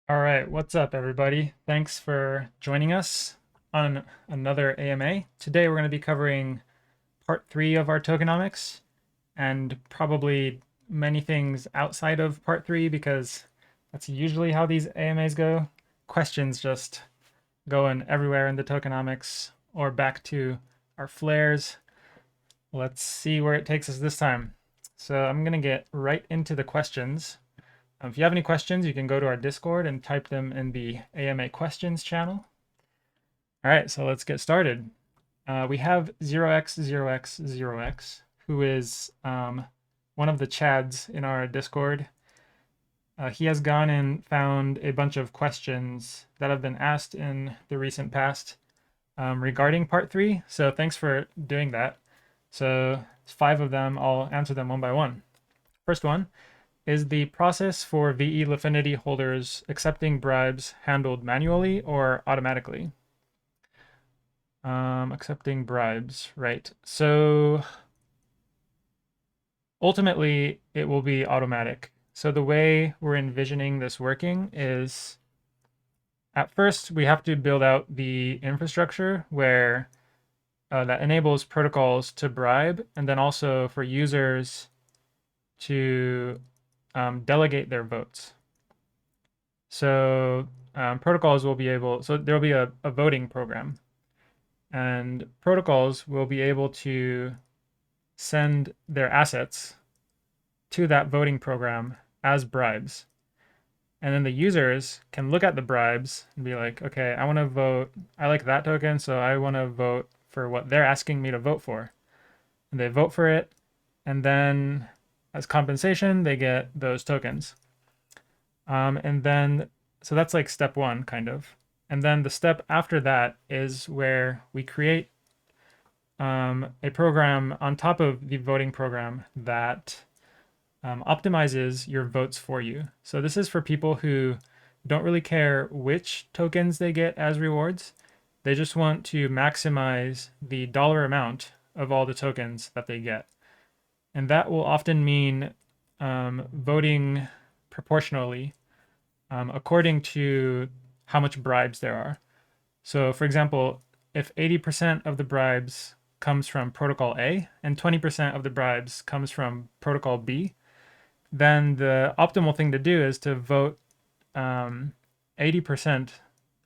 All right, what's up, everybody? Thanks for joining us on another AMA. Today, we're going to be covering part three of our tokenomics and probably many things outside of part three because that's usually how these AMAs go. Questions just going everywhere in the tokenomics or back to our flares. Let's see where it takes us this time. So, I'm going to get right into the questions. If you have any questions, you can go to our Discord and type them in the AMA questions channel. All right, so let's get started. We have 0x0x0x, who is one of the Chads in our Discord. He has gone and found a bunch of questions that have been asked in the recent past regarding part three. So thanks for doing that. So it's five of them. I'll answer them one by one. First one. Is the process for VE Lifinity holders accepting bribes handled manually or automatically? Accepting bribes, right. So ultimately, it will be automatic. So the way we're envisioning this working is at first, we have to build out the infrastructure where that enables protocols to bribe, and then also for users to delegate their votes. So protocols will be able, so there'll be a voting program, and protocols will be able to send their assets to that voting program as bribes. And then the users can look at the bribes and be like, okay, I want to vote. I like that token, so I want to vote for what they're asking me to vote for. And they vote for it. And then as compensation, they get those tokens. And then, so that's like step one, kind of. And then the step after that is where we create a program on top of the voting program that optimizes your votes for you. So this is for people who don't really care which tokens they get as rewards. They just want to maximize the dollar amount of all the tokens that they get. And that will often mean voting proportionally according to how much bribes there are. So, for example, if 80% of the bribes comes from protocol A and 20% of the bribes comes from protocol B, then the optimal thing to do is to vote 80%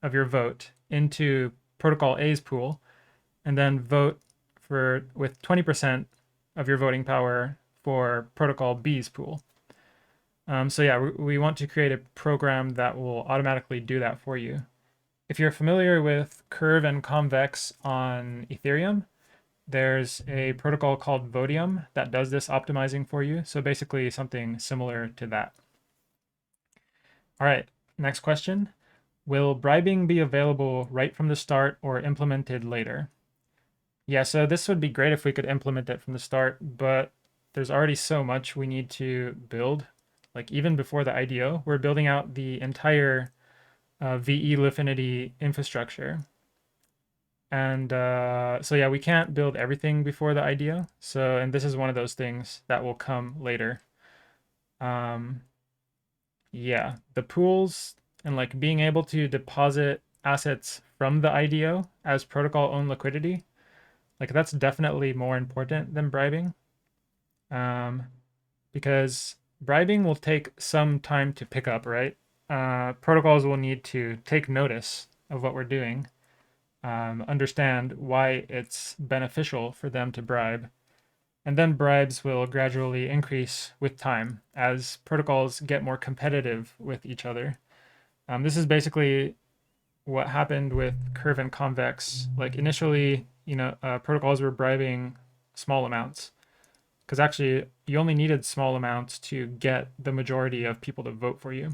of your vote into protocol A's pool, and then vote for with 20% of your voting power for protocol B's pool. So yeah, we want to create a program that will automatically do that for you. If you're familiar with curve and convex on Ethereum, there's a protocol called Vodium that does this optimizing for you. So basically something similar to that. All right, next question. Will bribing be available right from the start or implemented later? Yeah, so this would be great if we could implement it from the start, but there's already so much we need to build. Like even before the IDO, we're building out the entire VE Lifinity infrastructure. And so yeah, we can't build everything before the IDO. So, and this is one of those things that will come later. Um, yeah, the pools and like being able to deposit assets from the IDO as protocol owned liquidity, like that's definitely more important than bribing. Um, because bribing will take some time to pick up, right? Protocols will need to take notice of what we're doing, understand why it's beneficial for them to bribe, and then bribes will gradually increase with time as protocols get more competitive with each other. This is basically what happened with Curve and Convex. Like initially, protocols were bribing small amounts because actually you only needed small amounts to get the majority of people to vote for you.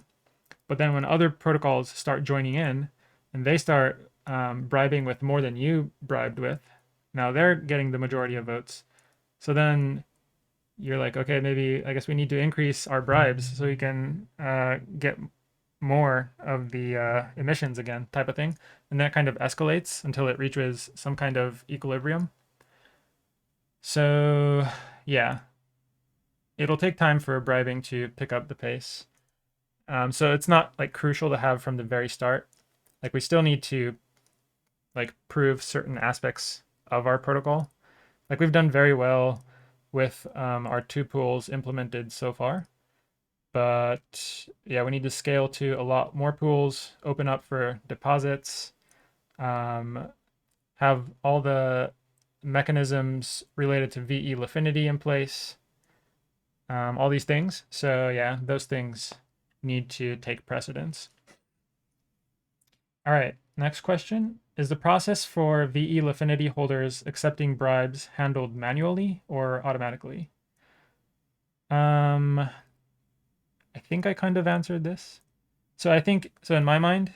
But then when other protocols start joining in and they start bribing with more than you bribed with, now they're getting the majority of votes. So then you're like, okay, maybe I guess we need to increase our bribes so we can get more of the emissions again, type of thing. And that kind of escalates until it reaches some kind of equilibrium. So, yeah, it'll take time for bribing to pick up the pace. So it's not like crucial to have from the very start. Like we still need to like prove certain aspects of our protocol. Like we've done very well with our two pools implemented so far. But yeah, we need to scale to a lot more pools, open up for deposits, um, have all the mechanisms related to VE Lifinity in place, all these things. So yeah, those things need to take precedence. All right, next question. Is the process for VE Lifinity holders accepting bribes handled manually or automatically? I think I kind of answered this. So I think, so in my mind,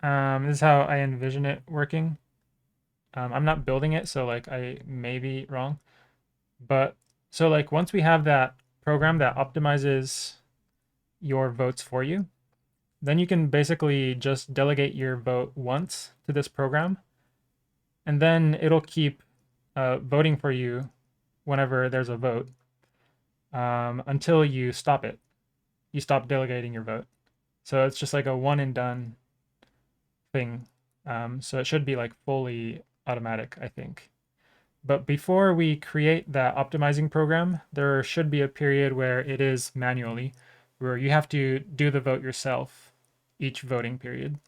this is how I envision it working. I'm not building it, so like I may be wrong. But so like once we have that program that optimizes your votes for you, then you can basically just delegate your vote once to this program, and then it'll keep voting for you whenever there's a vote until you stop it. You stop delegating your vote. So it's just like a one and done thing. So it should be like fully automatic, I think. But before we create that optimizing program, there should be a period where it is manually, where you have to do the vote yourself each voting period.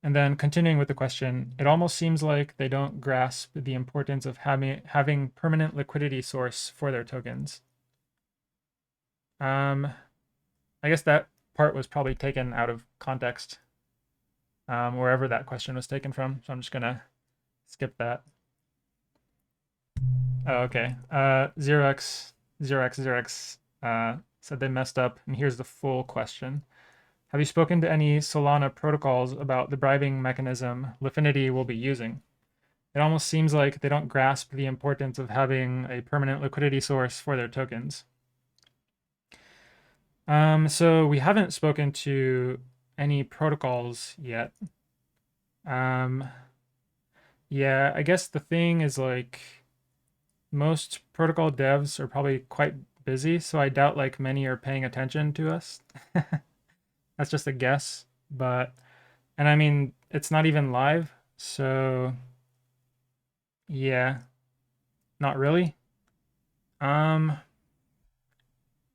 And then continuing with the question, it almost seems like they don't grasp the importance of having permanent liquidity source for their tokens. Um, I guess that part was probably taken out of context, wherever that question was taken from. So I'm just gonna skip that. Oh, okay. 0x0x0x said they messed up, and here's the full question. Have you spoken to any Solana protocols about the bribing mechanism Lifinity will be using? It almost seems like they don't grasp the importance of having a permanent liquidity source for their tokens. So we haven't spoken to any protocols yet. Um, yeah, I guess the thing is like most protocol devs are probably quite busy, so I doubt like many are paying attention to us. That's just a guess, but and I mean it's not even live, so yeah, not really. Um,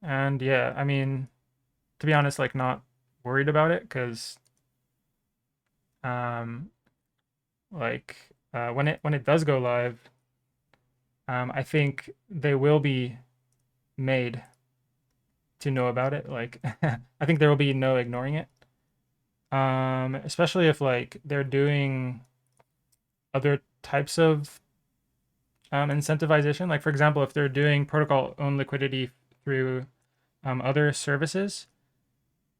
and yeah, I mean to be honest, like not worried about it because um, like when it does go live, I think they will be made to know about it. Like I think there will be no ignoring it. Especially if like they're doing other types of incentivization. Like for example, if they're doing protocol owned liquidity through other services,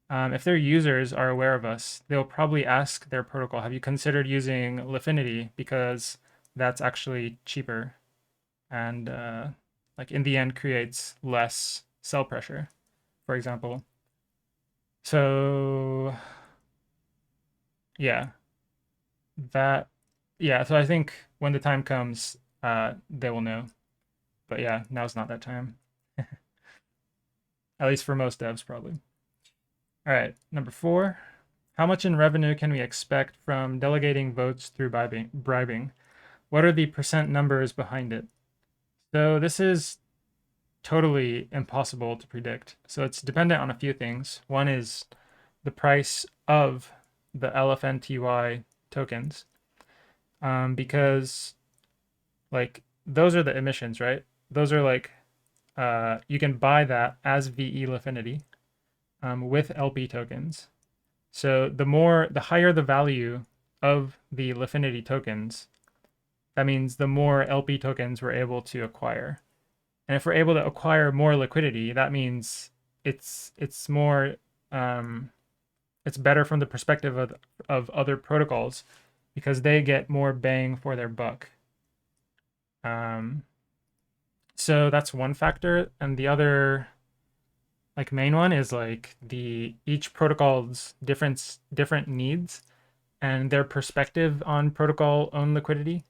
if their users are aware of us, they'll probably ask their protocol, "Have you considered using Lifinity because that's actually cheaper and like in the end creates less sell pressure, for example." So yeah, that yeah. So I think when the time comes, they will know. But yeah, now's not that time. At least for most devs, probably. All right, number 4. How much in revenue can we expect from delegating votes through bribing? What are the percent numbers behind it? So this is totally impossible to predict. So it's dependent on a few things. One is the price of the LFNTY tokens, because like those are the emissions, right? Those are like you can buy that as VE Lifinity with LP tokens. So the higher the value of the Lifinity tokens, that means the more LP tokens we're able to acquire. And if we're able to acquire more liquidity, that means it's more it's better from the perspective of other protocols because they get more bang for their buck. Um, so that's one factor, and the other like main one is like the each protocol's different needs and their perspective on protocol own liquidity.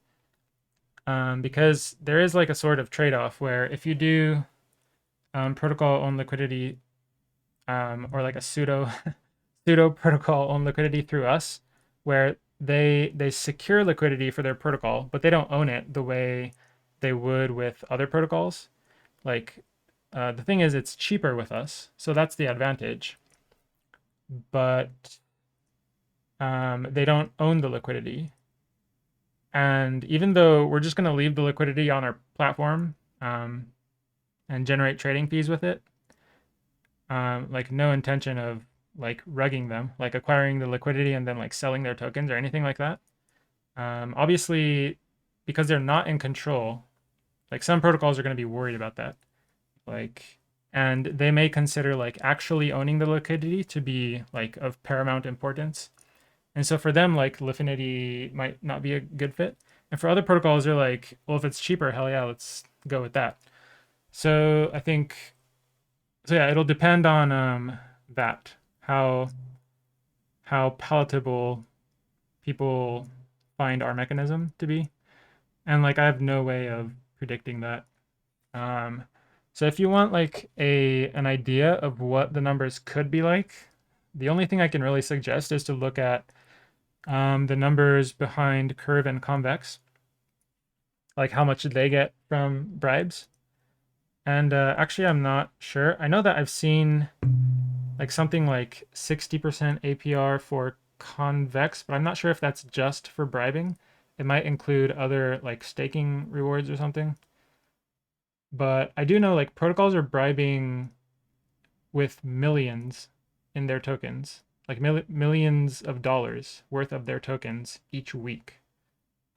Because there is like a sort of trade-off where if you do protocol own liquidity or like a pseudo protocol own liquidity through us, where they secure liquidity for their protocol, but they don't own it the way they would with other protocols. Like the thing is, it's cheaper with us, so that's the advantage. But they don't own the liquidity, and even though we're just going to leave the liquidity on our platform and generate trading fees with it, like no intention of like rugging them, like acquiring the liquidity and then like selling their tokens or anything like that. Obviously, because they're not in control, like some protocols are going to be worried about that. Like, and they may consider like actually owning the liquidity to be like of paramount importance. And so for them, like Lifinity might not be a good fit. And for other protocols, they're like, well, if it's cheaper, hell yeah, let's go with that. So I think, so yeah, it'll depend on that, how how palatable people find our mechanism to be. And like I have no way of predicting that. Um, so if you want like a an idea of what the numbers could be like, the only thing I can really suggest is to look at the numbers behind Curve and Convex, like how much did they get from bribes. And actually, I'm not sure. I know that I've seen like something like 60% APR for Convex, but I'm not sure if that's just for bribing. It might include other like staking rewards or something. But I do know like protocols are bribing with millions in their tokens, like millions of dollars worth of their tokens each week,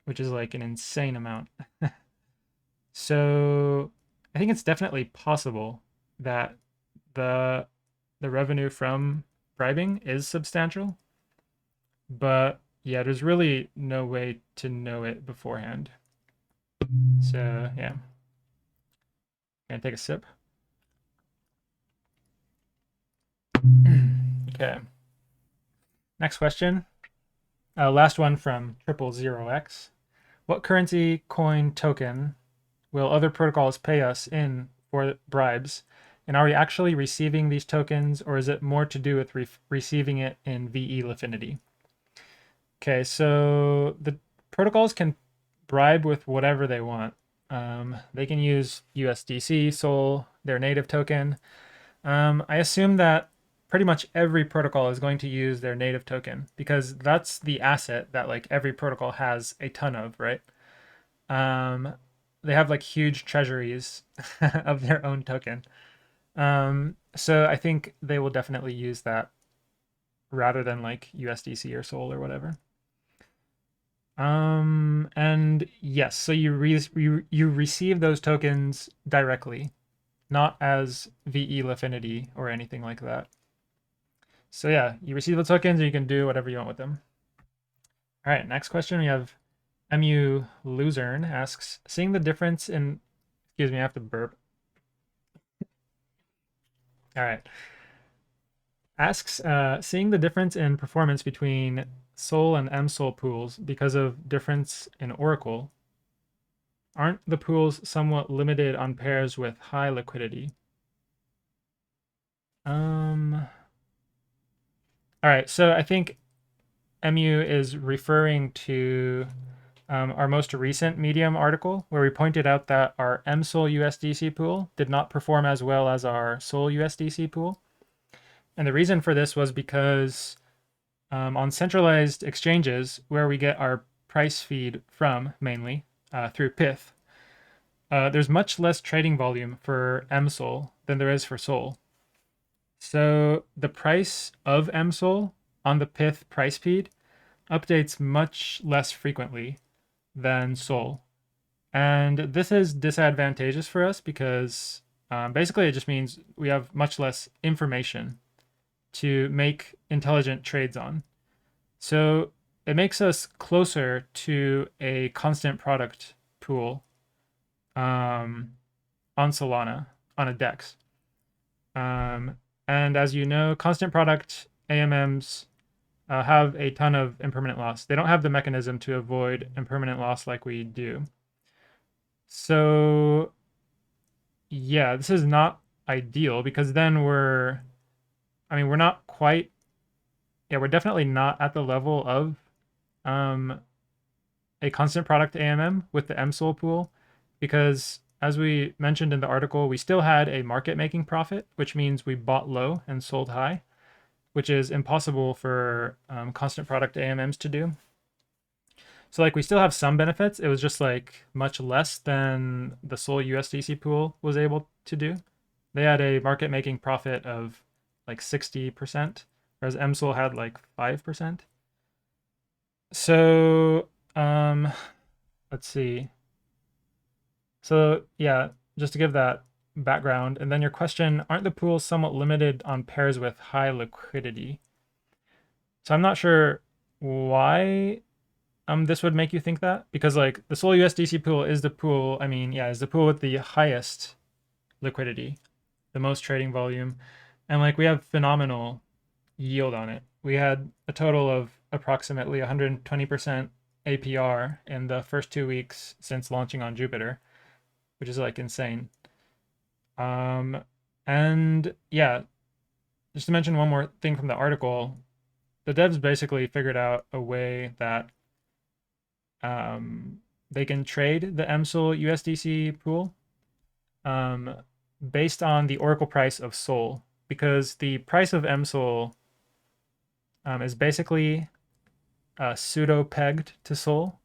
which is like an insane amount. So I think it's definitely possible that the the revenue from bribing is substantial, but yeah, there's really no way to know it beforehand. So yeah, gonna take a sip. Okay, next question. Last one from 000X. What currency, coin, token will other protocols pay us in for bribes? And are we actually receiving these tokens, or is it more to do with receiving it in VE Lifinity? Okay, so the protocols can bribe with whatever they want. They can use USDC, Sol, their native token. I assume that pretty much every protocol is going to use their native token because that's the asset that like every protocol has a ton of, right? Um, they have like huge treasuries of their own token. So I think they will definitely use that rather than like USDC or Sol or whatever. And yes, so you receive those tokens directly, not as VE Lifinity or anything like that. So yeah, you receive the tokens and you can do whatever you want with them. All right, next question we have MU Luzern asks, seeing the difference in, excuse me, I have to burp. All right. Asks, seeing the difference in performance between Sol and MSol pools because of difference in Oracle, aren't the pools somewhat limited on pairs with high liquidity? Um, all right, so I think MU is referring to our most recent Medium article where we pointed out that our MSol USDC pool did not perform as well as our Sol USDC pool. And the reason for this was because on centralized exchanges where we get our price feed from mainly through Pith, there's much less trading volume for MSol than there is for Sol. So the price of MSol on the Pith price feed updates much less frequently than Sol. And this is disadvantageous for us because basically it just means we have much less information to make intelligent trades on. So it makes us closer to a constant product pool on Solana, on a DEX. And as you know, constant product AMMs have a ton of impermanent loss. They don't have the mechanism to avoid impermanent loss like we do. So yeah, this is not ideal because then we're I mean, we're not quite, yeah, we're definitely not at the level of um, a constant product AMM with the MSOL pool, because as we mentioned in the article, we still had a market making profit, which means we bought low and sold high, which is impossible for constant product AMMs to do. So like we still have some benefits. It was just like much less than the Sol USDC pool was able to do. They had a market making profit of like 60%, whereas MSOL had like 5%. So let's see. So yeah, just to give that background, and then your question, aren't the pools somewhat limited on pairs with high liquidity? So I'm not sure why this would make you think that, because like the Sol USDC pool is the pool, I mean, yeah, is the pool with the highest liquidity, the most trading volume, and like we have phenomenal yield on it. We had a total of approximately 120% APR in the first 2 weeks since launching on Jupiter, which is like insane. Um, and yeah, just to mention one more thing from the article, the devs basically figured out a way that um, they can trade the MSOL USDC pool um, based on the Oracle price of Sol, because the price of MSOL is basically pseudo pegged to Sol.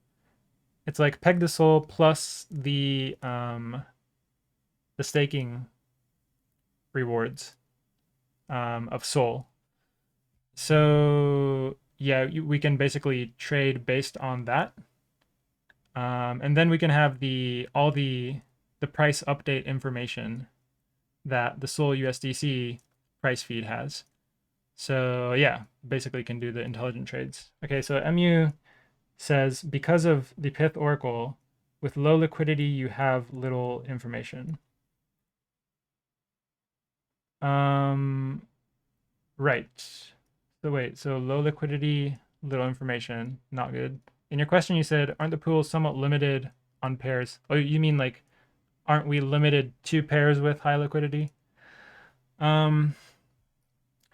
It's like pegged to Sol plus the staking rewards of Sol. So yeah, we can basically trade based on that, and then we can have the all the price update information that the Sol USDC price feed has. So yeah, basically can do the intelligent trades. Okay, so MU says because of the Pyth Oracle, with low liquidity you have little information. Um, right. So wait, so low liquidity, little information, not good. In your question, you said, aren't the pools somewhat limited on pairs? Oh, you mean like, aren't we limited to pairs with high liquidity? Um,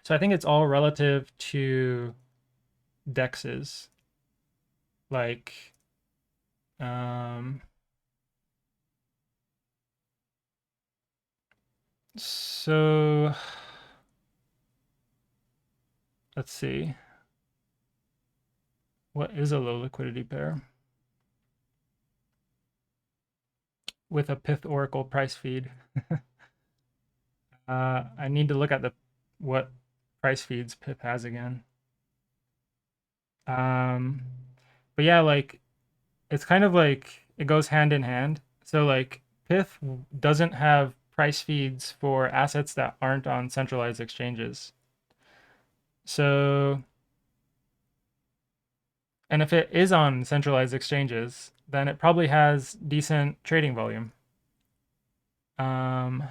so I think it's all relative to dexes. Like, um, so let's see. What is a low liquidity pair? With a Pyth Oracle price feed. I need to look at the what price feeds Pyth has again. Um, but yeah, like it's kind of like it goes hand in hand. So like Pyth doesn't have price feeds for assets that aren't on centralized exchanges. So, and if it is on centralized exchanges, then it probably has decent trading volume. Um,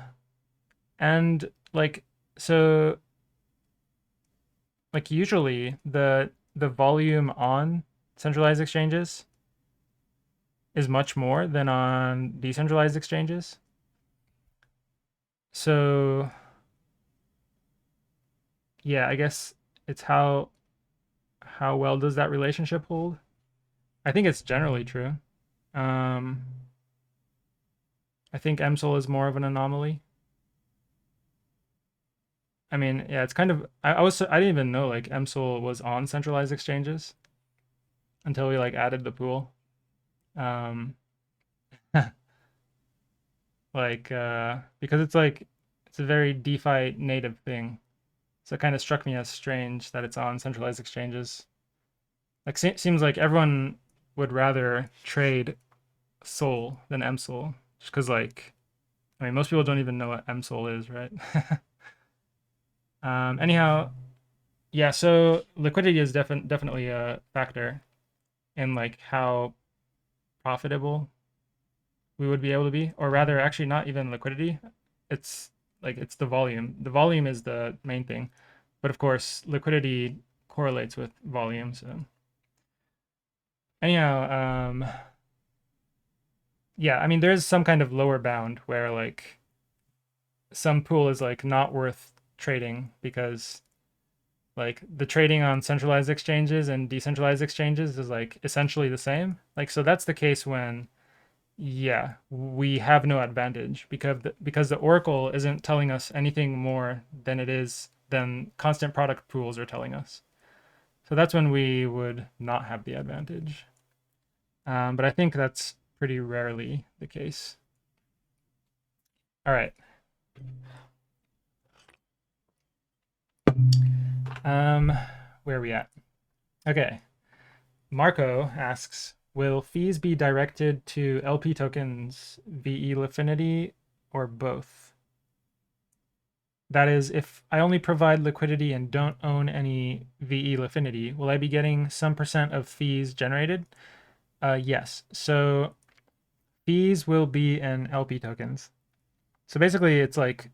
and like so like usually the volume on centralized exchanges is much more than on decentralized exchanges. So yeah, I guess it's how well does that relationship hold? I think it's generally true. Um, I think MSOL is more of an anomaly. I mean, yeah, it's kind of I didn't even know like MSOL was on centralized exchanges until we like added the pool. Um, because it's like it's a very DeFi native thing. So it kind of struck me as strange that it's on centralized exchanges. Like seems like everyone would rather trade Sol than MSOL, just because like I mean most people don't even know what MSOL is, right? Anyhow, yeah. So liquidity is definitely a factor in like how profitable we would be able to be, or rather, actually, not even liquidity. It's like it's the volume. The volume is the main thing, but of course, liquidity correlates with volume. So anyhow, yeah, I mean, there's some kind of lower bound where like some pool is like not worth trading because Like the trading on centralized exchanges and decentralized exchanges is like essentially the same. Like so that's the case when yeah, we have no advantage because the oracle isn't telling us anything more than it is than constant product pools are telling us. So that's when we would not have the advantage. But I think that's pretty rarely the case. All right. Um, where are we at? Okay. Marco asks, will fees be directed to LP tokens, VE Lifinity, or both? That is, if I only provide liquidity and don't own any VE Lifinity, will I be getting some percent of fees generated? Yes. So fees will be in LP tokens. So basically, it's like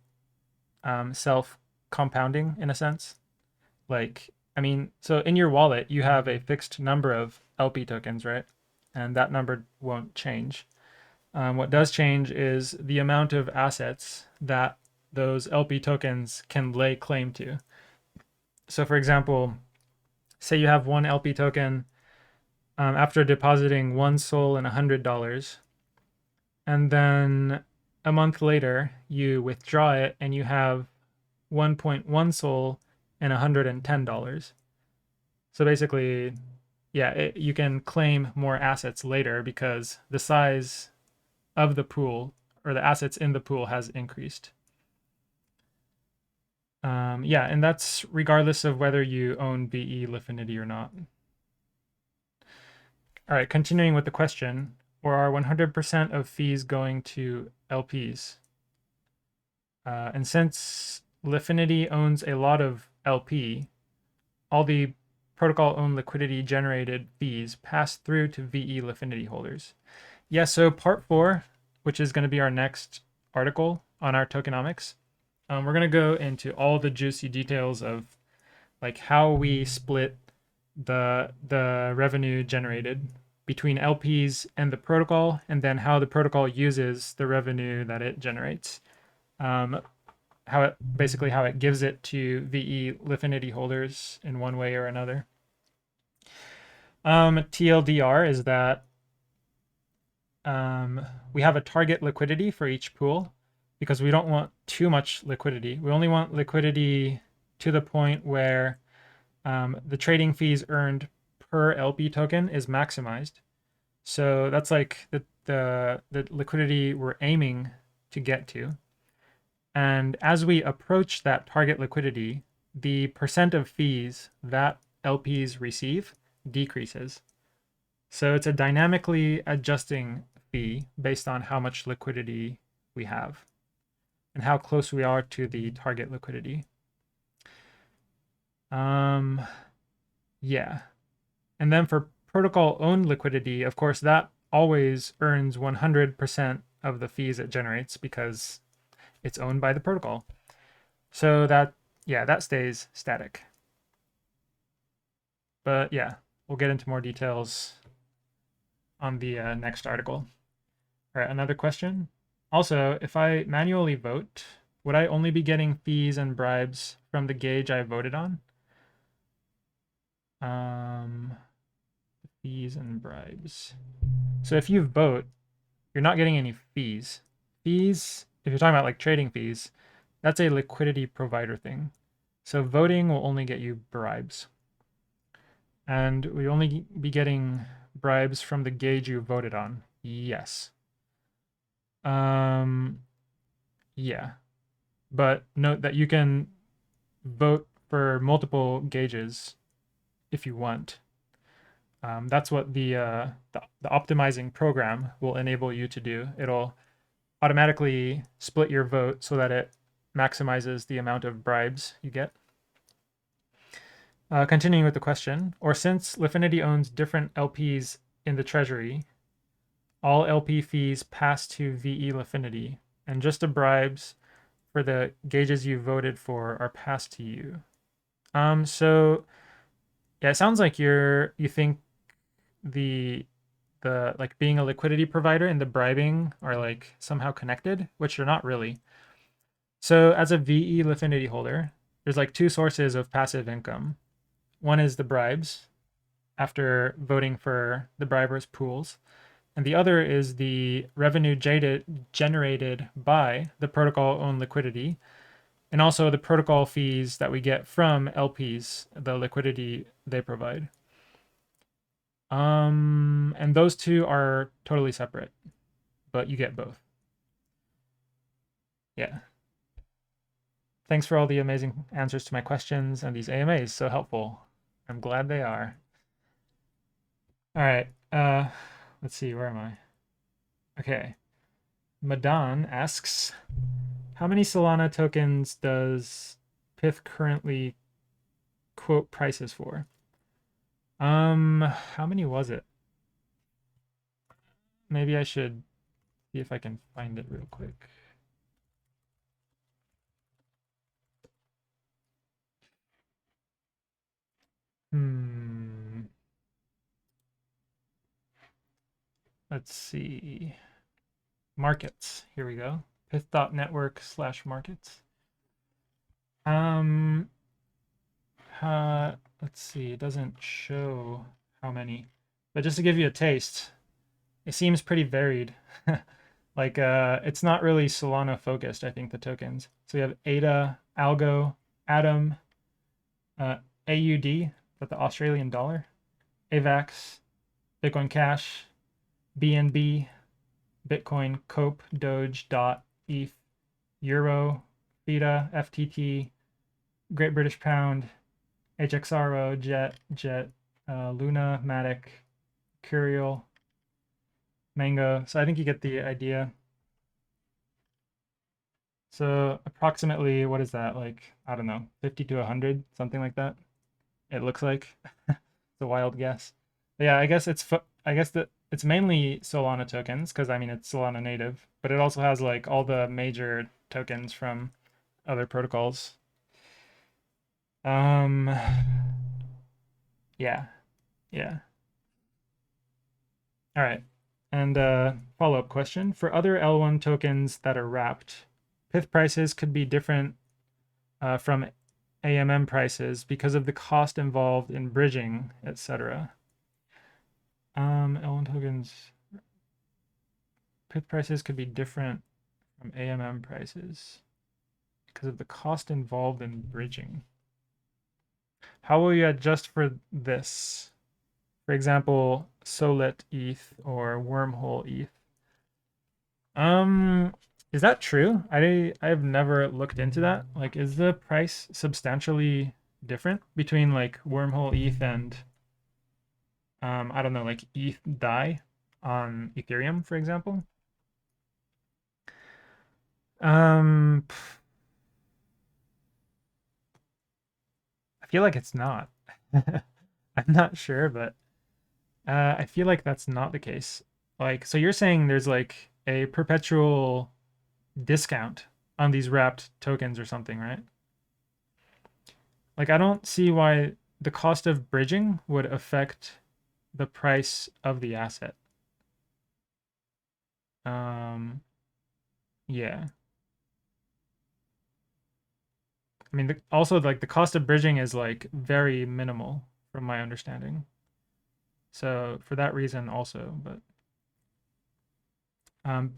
self compounding in a sense. Like, I mean, so in your wallet, you have a fixed number of LP tokens, right? And that number won't change. What does change is the amount of assets that those LP tokens can lay claim to. So, for example, say you have one LP token after depositing one SOL and $100, and then a month later you withdraw it and you have 1.1 SOL and $110. So basically, yeah, you can claim more assets later because the size of the pool or the assets in the pool has increased. Yeah, and that's regardless of whether you own VE Lifinity or not. All right, continuing with the question, or are 100% of fees going to LPs? And since Lifinity owns a lot of LP, all the protocol owned liquidity generated fees pass through to VE Lifinity holders. Yeah, so part 4, which is going to be our next article on our tokenomics, we're going to go into all the juicy details of like how we split the revenue generated between LPs and the protocol, and then how the protocol uses the revenue that it generates. How it basically how it gives it to VE Lifinity holders in one way or another. TLDR is that we have a target liquidity for each pool because we don't want too much liquidity. We only want liquidity to the point where the trading fees earned per LP token is maximized. So that's like the liquidity we're aiming to get to. And as we approach that target liquidity, the percent of fees that LPs receive decreases. So it's a dynamically adjusting fee based on how much liquidity we have and how close we are to the target liquidity. Yeah. And then for protocol owned liquidity, of course, that always earns 100% of the fees it generates because it's owned by the protocol. So that, yeah, that stays static. But yeah, we'll get into more details on the next article. All right, another question. Also, if I manually vote, would I only be getting fees and bribes from the gauge I voted on? Fees and bribes. So if you vote, you're not getting any fees. Fees, if you're talking about like trading fees, that's a liquidity provider thing. So voting will only get you bribes. And we only be getting bribes from the gauge you voted on. Yes. Yeah. But note that you can vote for multiple gauges if you want. That's what the optimizing program will enable you to do. It'll automatically split your vote so that it maximizes the amount of bribes you get. Continuing with the question, or since Lifinity owns different LPs in the treasury, all LP fees pass to VE Lifinity, and just the bribes for the gauges you voted for are passed to you. So yeah, it sounds like you think the like being a liquidity provider and the bribing are like somehow connected, which they're not really. So as a VE Lifinity holder, there's like two sources of passive income. One is the bribes after voting for the bribers' pools, and the other is the revenue generated by the protocol owned liquidity, and also the protocol fees that we get from LPs, the liquidity they provide. And those two are totally separate, but you get both. Yeah. Thanks for all the amazing answers to my questions and these AMAs. So helpful. I'm glad they are. All right. Let's see. Where am I? Okay. Madan asks, how many Solana tokens does Pith currently quote prices for? How many was it? Maybe I should see if I can find it real quick. Hmm. Let's see. Markets. Here we go. Pith.network/markets. Um, let's see. It doesn't show how many, but just to give you a taste, it seems pretty varied. Like, it's not really Solana focused, I think, the tokens. So we have ADA, Algo, Atom, AUD, but the Australian dollar, AVAX, Bitcoin Cash, BNB, Bitcoin, Cope, Doge, DOT, ETH, Euro, FIDA, FTT, Great British Pound, HXRO, Jet, Luna, Matic, Curial, Mango. So I think you get the idea. So approximately, what is that? Like, I don't know, 50 to 100, something like that. It looks like. It's a wild guess. But yeah, I guess I guess that it's mainly Solana tokens because I mean it's Solana native, but it also has like all the major tokens from other protocols. Um, yeah, yeah. All right. And follow-up question. For other L1 tokens that are wrapped, Pith prices could be different from AMM prices because of the cost involved in bridging, etc. L1 tokens, Pith prices could be different from AMM prices because of the cost involved in bridging. How will you adjust for this? For example, Solit ETH or Wormhole ETH. Um, is that true? I've never looked into that. Like, is the price substantially different between like Wormhole ETH and I don't know, like ETH DAI on Ethereum, for example? Um, I feel like it's not. I'm not sure, but I feel like that's not the case. Like, so you're saying there's like a perpetual discount on these wrapped tokens or something, right? Like, I don't see why the cost of bridging would affect the price of the asset. Um, yeah. I mean, also like the cost of bridging is like very minimal from my understanding. So for that reason also, but um,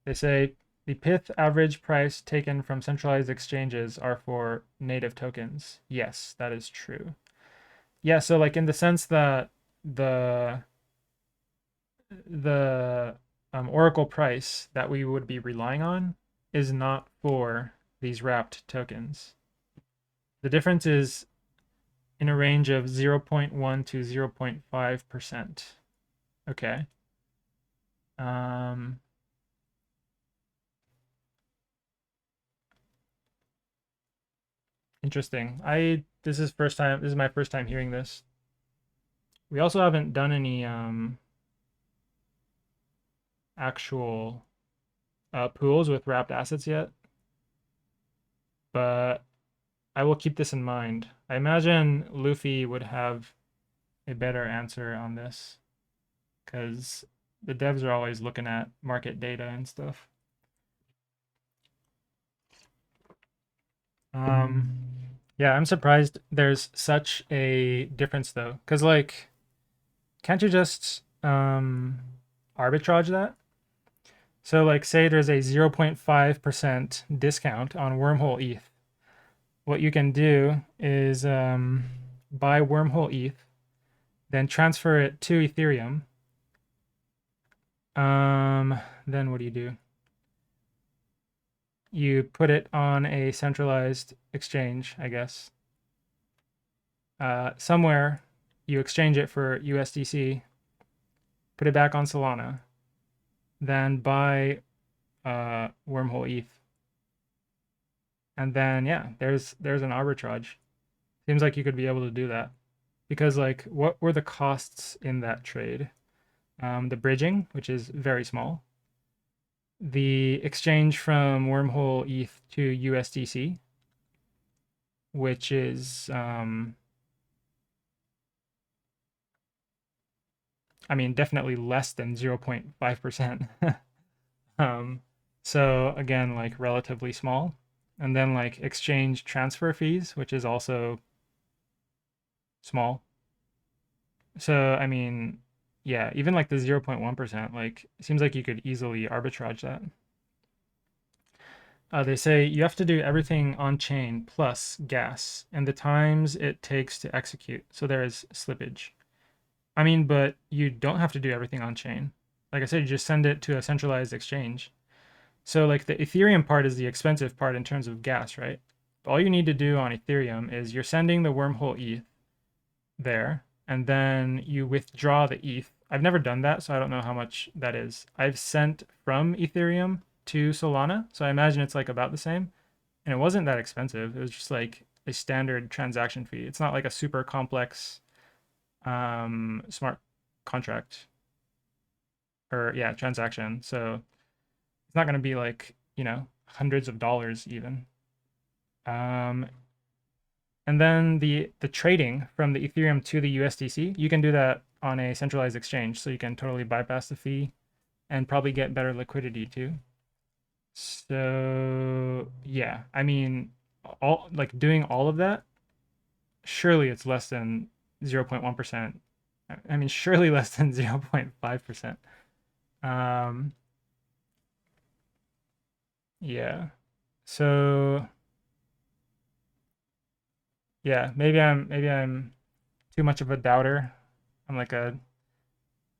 they say the Pith average price taken from centralized exchanges are for native tokens. Yes, that is true. Yeah, so like in the sense that the the Oracle price that we would be relying on is not for these wrapped tokens. The difference is in a range of 0.1 to 0.5%. Okay. Um, Interesting. This is my first time hearing this. We also haven't done any actual pools with wrapped assets yet, but I will keep this in mind. I imagine Luffy would have a better answer on this because the devs are always looking at market data and stuff. Um, Yeah, I'm surprised there's such a difference though. Because like, can't you just arbitrage that? So like say there's a 0.5% discount on wormhole ETH. What you can do is buy wormhole ETH, then transfer it to Ethereum. Then what do? You put it on a centralized exchange, I guess. Somewhere you exchange it for USDC, put it back on Solana, then buy wormhole ETH, and then yeah, there's an arbitrage. Seems like you could be able to do that because like what were the costs in that trade? The bridging, which is very small, the exchange from wormhole ETH to USDC, which is I mean definitely less than 0.5%. Um, so again, like relatively small. And then like exchange transfer fees, which is also small. So I mean, yeah, even like the 0.1%, like it seems like you could easily arbitrage that. They say you have to do everything on chain plus gas and the times it takes to execute. So there is slippage. I mean, but you don't have to do everything on chain. Like I said, you just send it to a centralized exchange. So like the Ethereum part is the expensive part in terms of gas, right? All you need to do on Ethereum is you're sending the wormhole ETH there, and then you withdraw the ETH. I've never done that, so I don't know how much that is. I've sent from Ethereum to Solana, so I imagine it's like about the same. And it wasn't that expensive. It was just like a standard transaction fee. It's not like a super complex smart contract or yeah, transaction. So it's not going to be like, hundreds of dollars even. Um, and then the trading from the Ethereum to the USDC, you can do that on a centralized exchange, so you can totally bypass the fee and probably get better liquidity too. So yeah, I mean, all like doing all of that, surely it's less than 0.1%. I mean, surely less than 0.5%. Um, yeah. So yeah, maybe I'm too much of a doubter. I'm like a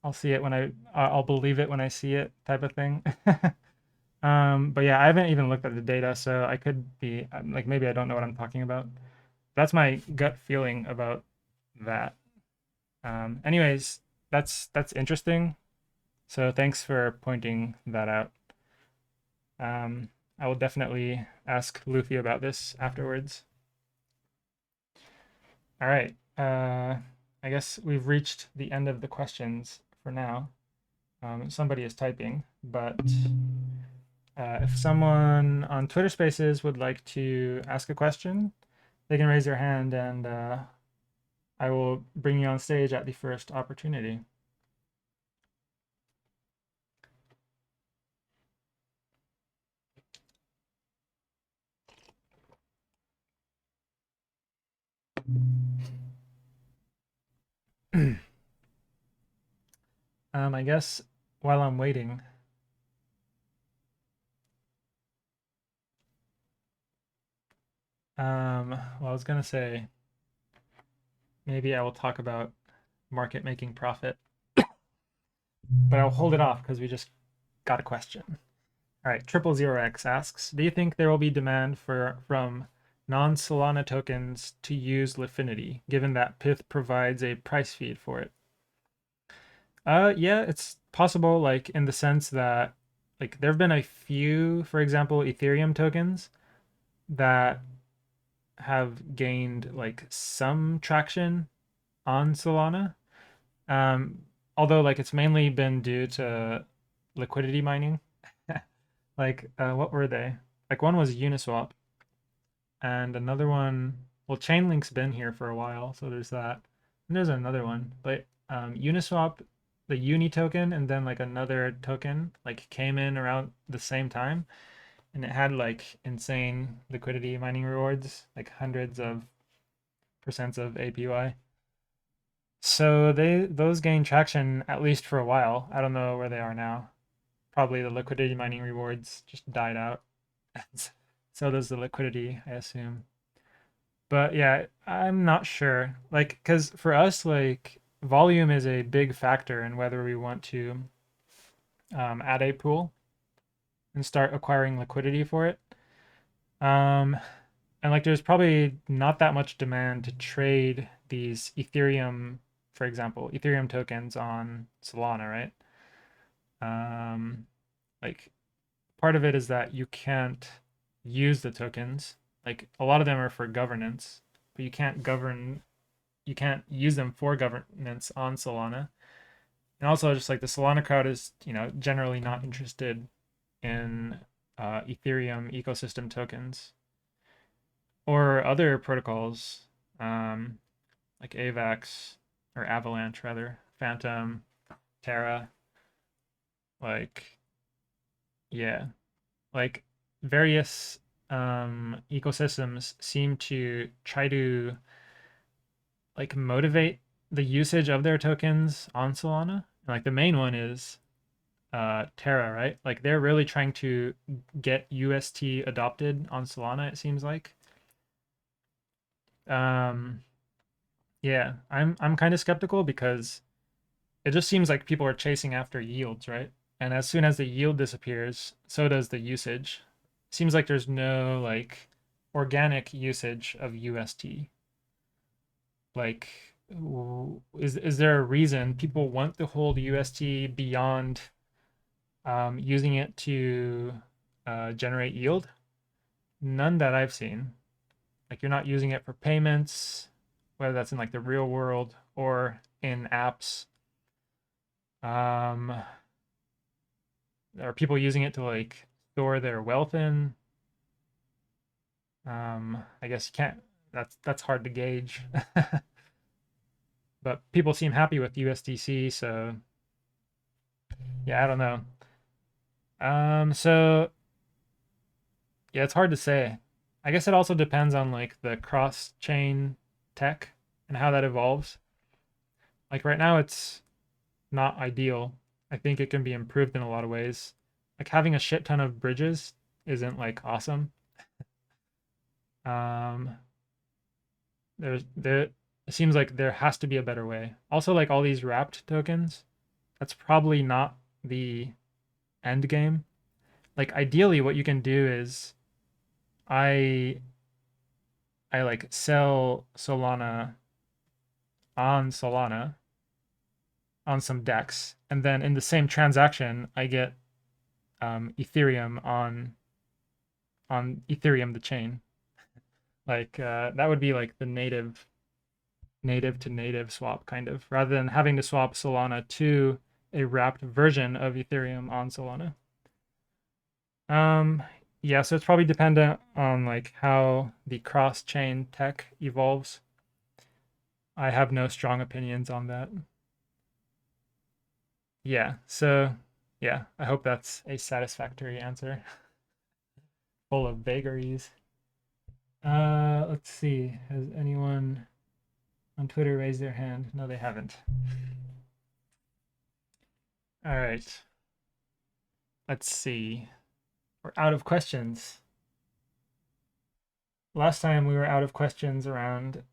I'll see it when I'll believe it when I see it type of thing. But yeah, I haven't even looked at the data, so I could be like maybe I don't know what I'm talking about. That's my gut feeling about that. Anyways, that's interesting. So thanks for pointing that out. Um, I will definitely ask Luffy about this afterwards. All right. I guess we've reached the end of the questions for now. Somebody is typing, but if someone on Twitter Spaces would like to ask a question, they can raise their hand and I will bring you on stage at the first opportunity. I guess while I'm waiting, well, I was gonna say maybe I will talk about market making profit, but I'll hold it off because we just got a question. All right, 000X asks, do you think there will be demand from non-Solana tokens to use Lifinity, given that Pyth provides a price feed for it? Yeah, it's possible, like in the sense that like there have been a few, for example, Ethereum tokens that have gained like some traction on Solana. Um, Although like it's mainly been due to liquidity mining. Like what were they? Like one was Uniswap and another one, well, Chainlink's been here for a while, so there's that. And there's another one, but Uniswap, the Uni token, and then like another token like came in around the same time, and it had like insane liquidity mining rewards, like hundreds of percents of APY. So those gained traction at least for a while. I don't know where they are now. Probably the liquidity mining rewards just died out. So does the liquidity, I assume. But yeah, I'm not sure. Like, because for us, like, volume is a big factor in whether we want to add a pool and start acquiring liquidity for it. Um, and like, there's probably not that much demand to trade these Ethereum, for example, Ethereum tokens on Solana, right? Um, like, part of it is that you can't use the tokens. Like, a lot of them are for governance, but you can't use them for governance on Solana. And also, just like the Solana crowd is, generally not interested in Ethereum ecosystem tokens or other protocols, um, like AVAX or Avalanche, rather, Phantom, Terra. Like, yeah, like various ecosystems seem to try to like motivate the usage of their tokens on Solana. And like the main one is Terra, right? Like they're really trying to get UST adopted on Solana, it seems like. Um yeah, I'm kind of skeptical because it just seems like people are chasing after yields, right? And as soon as the yield disappears, so does the usage. Seems like there's no like organic usage of UST. Like, is there a reason people want to hold UST beyond using it to generate yield? None that I've seen. Like, you're not using it for payments, whether that's in like the real world or in apps. Um, are people using it to like store their wealth in? I guess you can't. That's hard to gauge. But people seem happy with USDC, so yeah, I don't know. So yeah, it's hard to say. I guess it also depends on like the cross-chain tech and how that evolves. Like right now, it's not ideal. I think it can be improved in a lot of ways. Like having a shit ton of bridges isn't like awesome. Um, there it seems like there has to be a better way. Also, like all these wrapped tokens, that's probably not the end game. Like ideally, what you can do is I I like sell Solana on Solana on some DEX, and then in the same transaction, I get Ethereum on Ethereum the chain. Like that would be like the native to native swap kind of, rather than having to swap Solana to a wrapped version of Ethereum on Solana. Um, yeah, so it's probably dependent on like how the cross-chain tech evolves. I have no strong opinions on that. Yeah, so yeah, I hope that's a satisfactory answer. Full of vagaries. Let's see. Has anyone on Twitter raised their hand? No, they haven't. All right. Let's see. We're out of questions. Last time we were out of questions around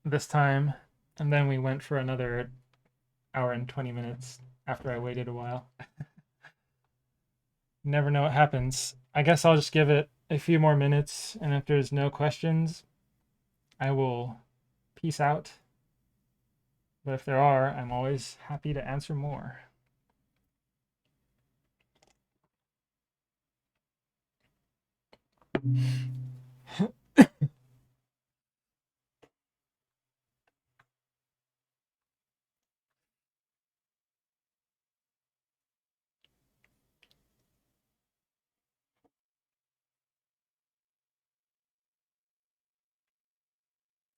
this time, and then we went for another hour and 20 minutes after I waited a while. Never know what happens. I guess I'll just give it a few more minutes, and if there's no questions, I will peace out. But if there are, I'm always happy to answer more.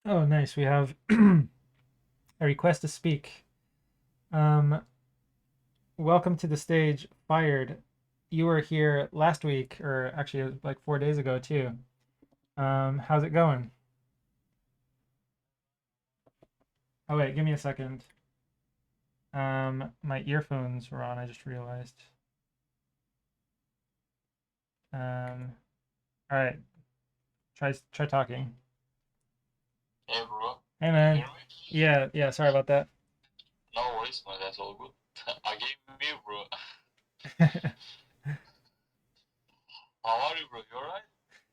Oh, nice. We have a request to speak. Um, welcome to the stage, Fired. you were here last week, or actually it was like 4 days ago too. How's it going? Oh wait, give me a second. My earphones were on, I just realized. All right, try talking. Hey bro, Hey can you hear man. me? Yeah, yeah, sorry about that. No worries, man, that's all good. Again, me, bro. How are you, bro? You alright?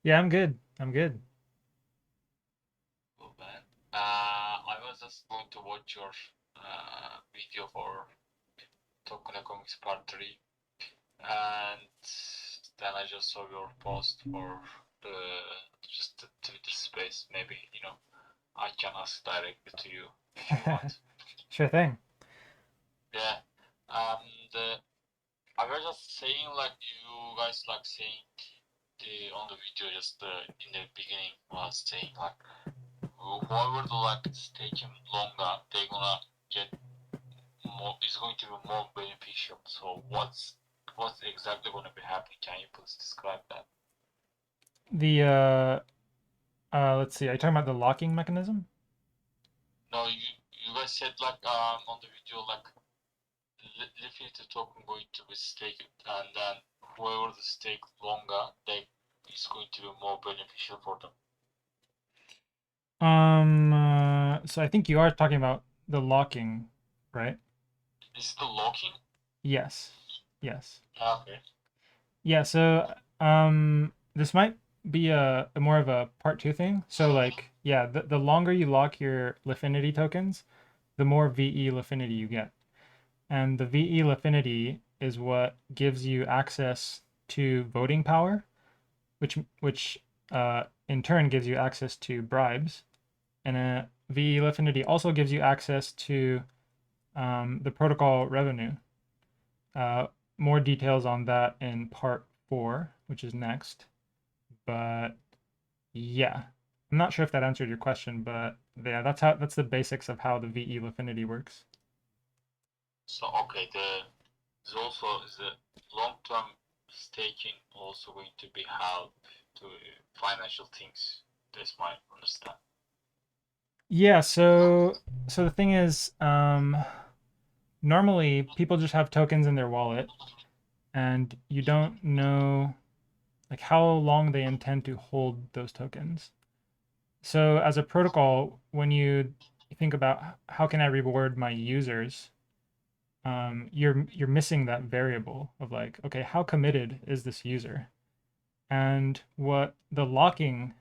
Yeah, I'm good. I'm good. Good, man. I was just going to watch your video for Tokenomics Part 3, and then I just saw your post for the just the Twitter space. Maybe, I can ask directly to you if you want. Sure thing. Yeah. And I was just saying, like, you guys like saying on the video just in the beginning was saying like whoever the like is taking longer, they're gonna get more. It's going to be more beneficial. So what's exactly gonna be happening? Can you please describe that? The let's see. Are you talking about the locking mechanism? No, you guys said like on the video like Lifinity token going to be staked, and then whoever the stake longer, they is going to be more beneficial for them. So I think you are talking about the locking, right? Is it the locking? Yes. Yes. Okay. Yeah, so this might be a more of a part two thing. So like, yeah, the longer you lock your Lifinity tokens, the more VE Lifinity you get. And the VE Lifinity is what gives you access to voting power, which in turn gives you access to bribes. And VE Lifinity also gives you access to the protocol revenue. Uh, More details on that in part four, which is next. But yeah, I'm not sure if that answered your question, but yeah, that's the basics of how the VE Lifinity works. So okay, is the long-term staking also going to be help to financial things? That's my understand. Yeah, so the thing is, normally people just have tokens in their wallet, and you don't know like how long they intend to hold those tokens. So as a protocol, when you think about how can I reward my users, you're missing that variable of like, okay, how committed is this user? And what the locking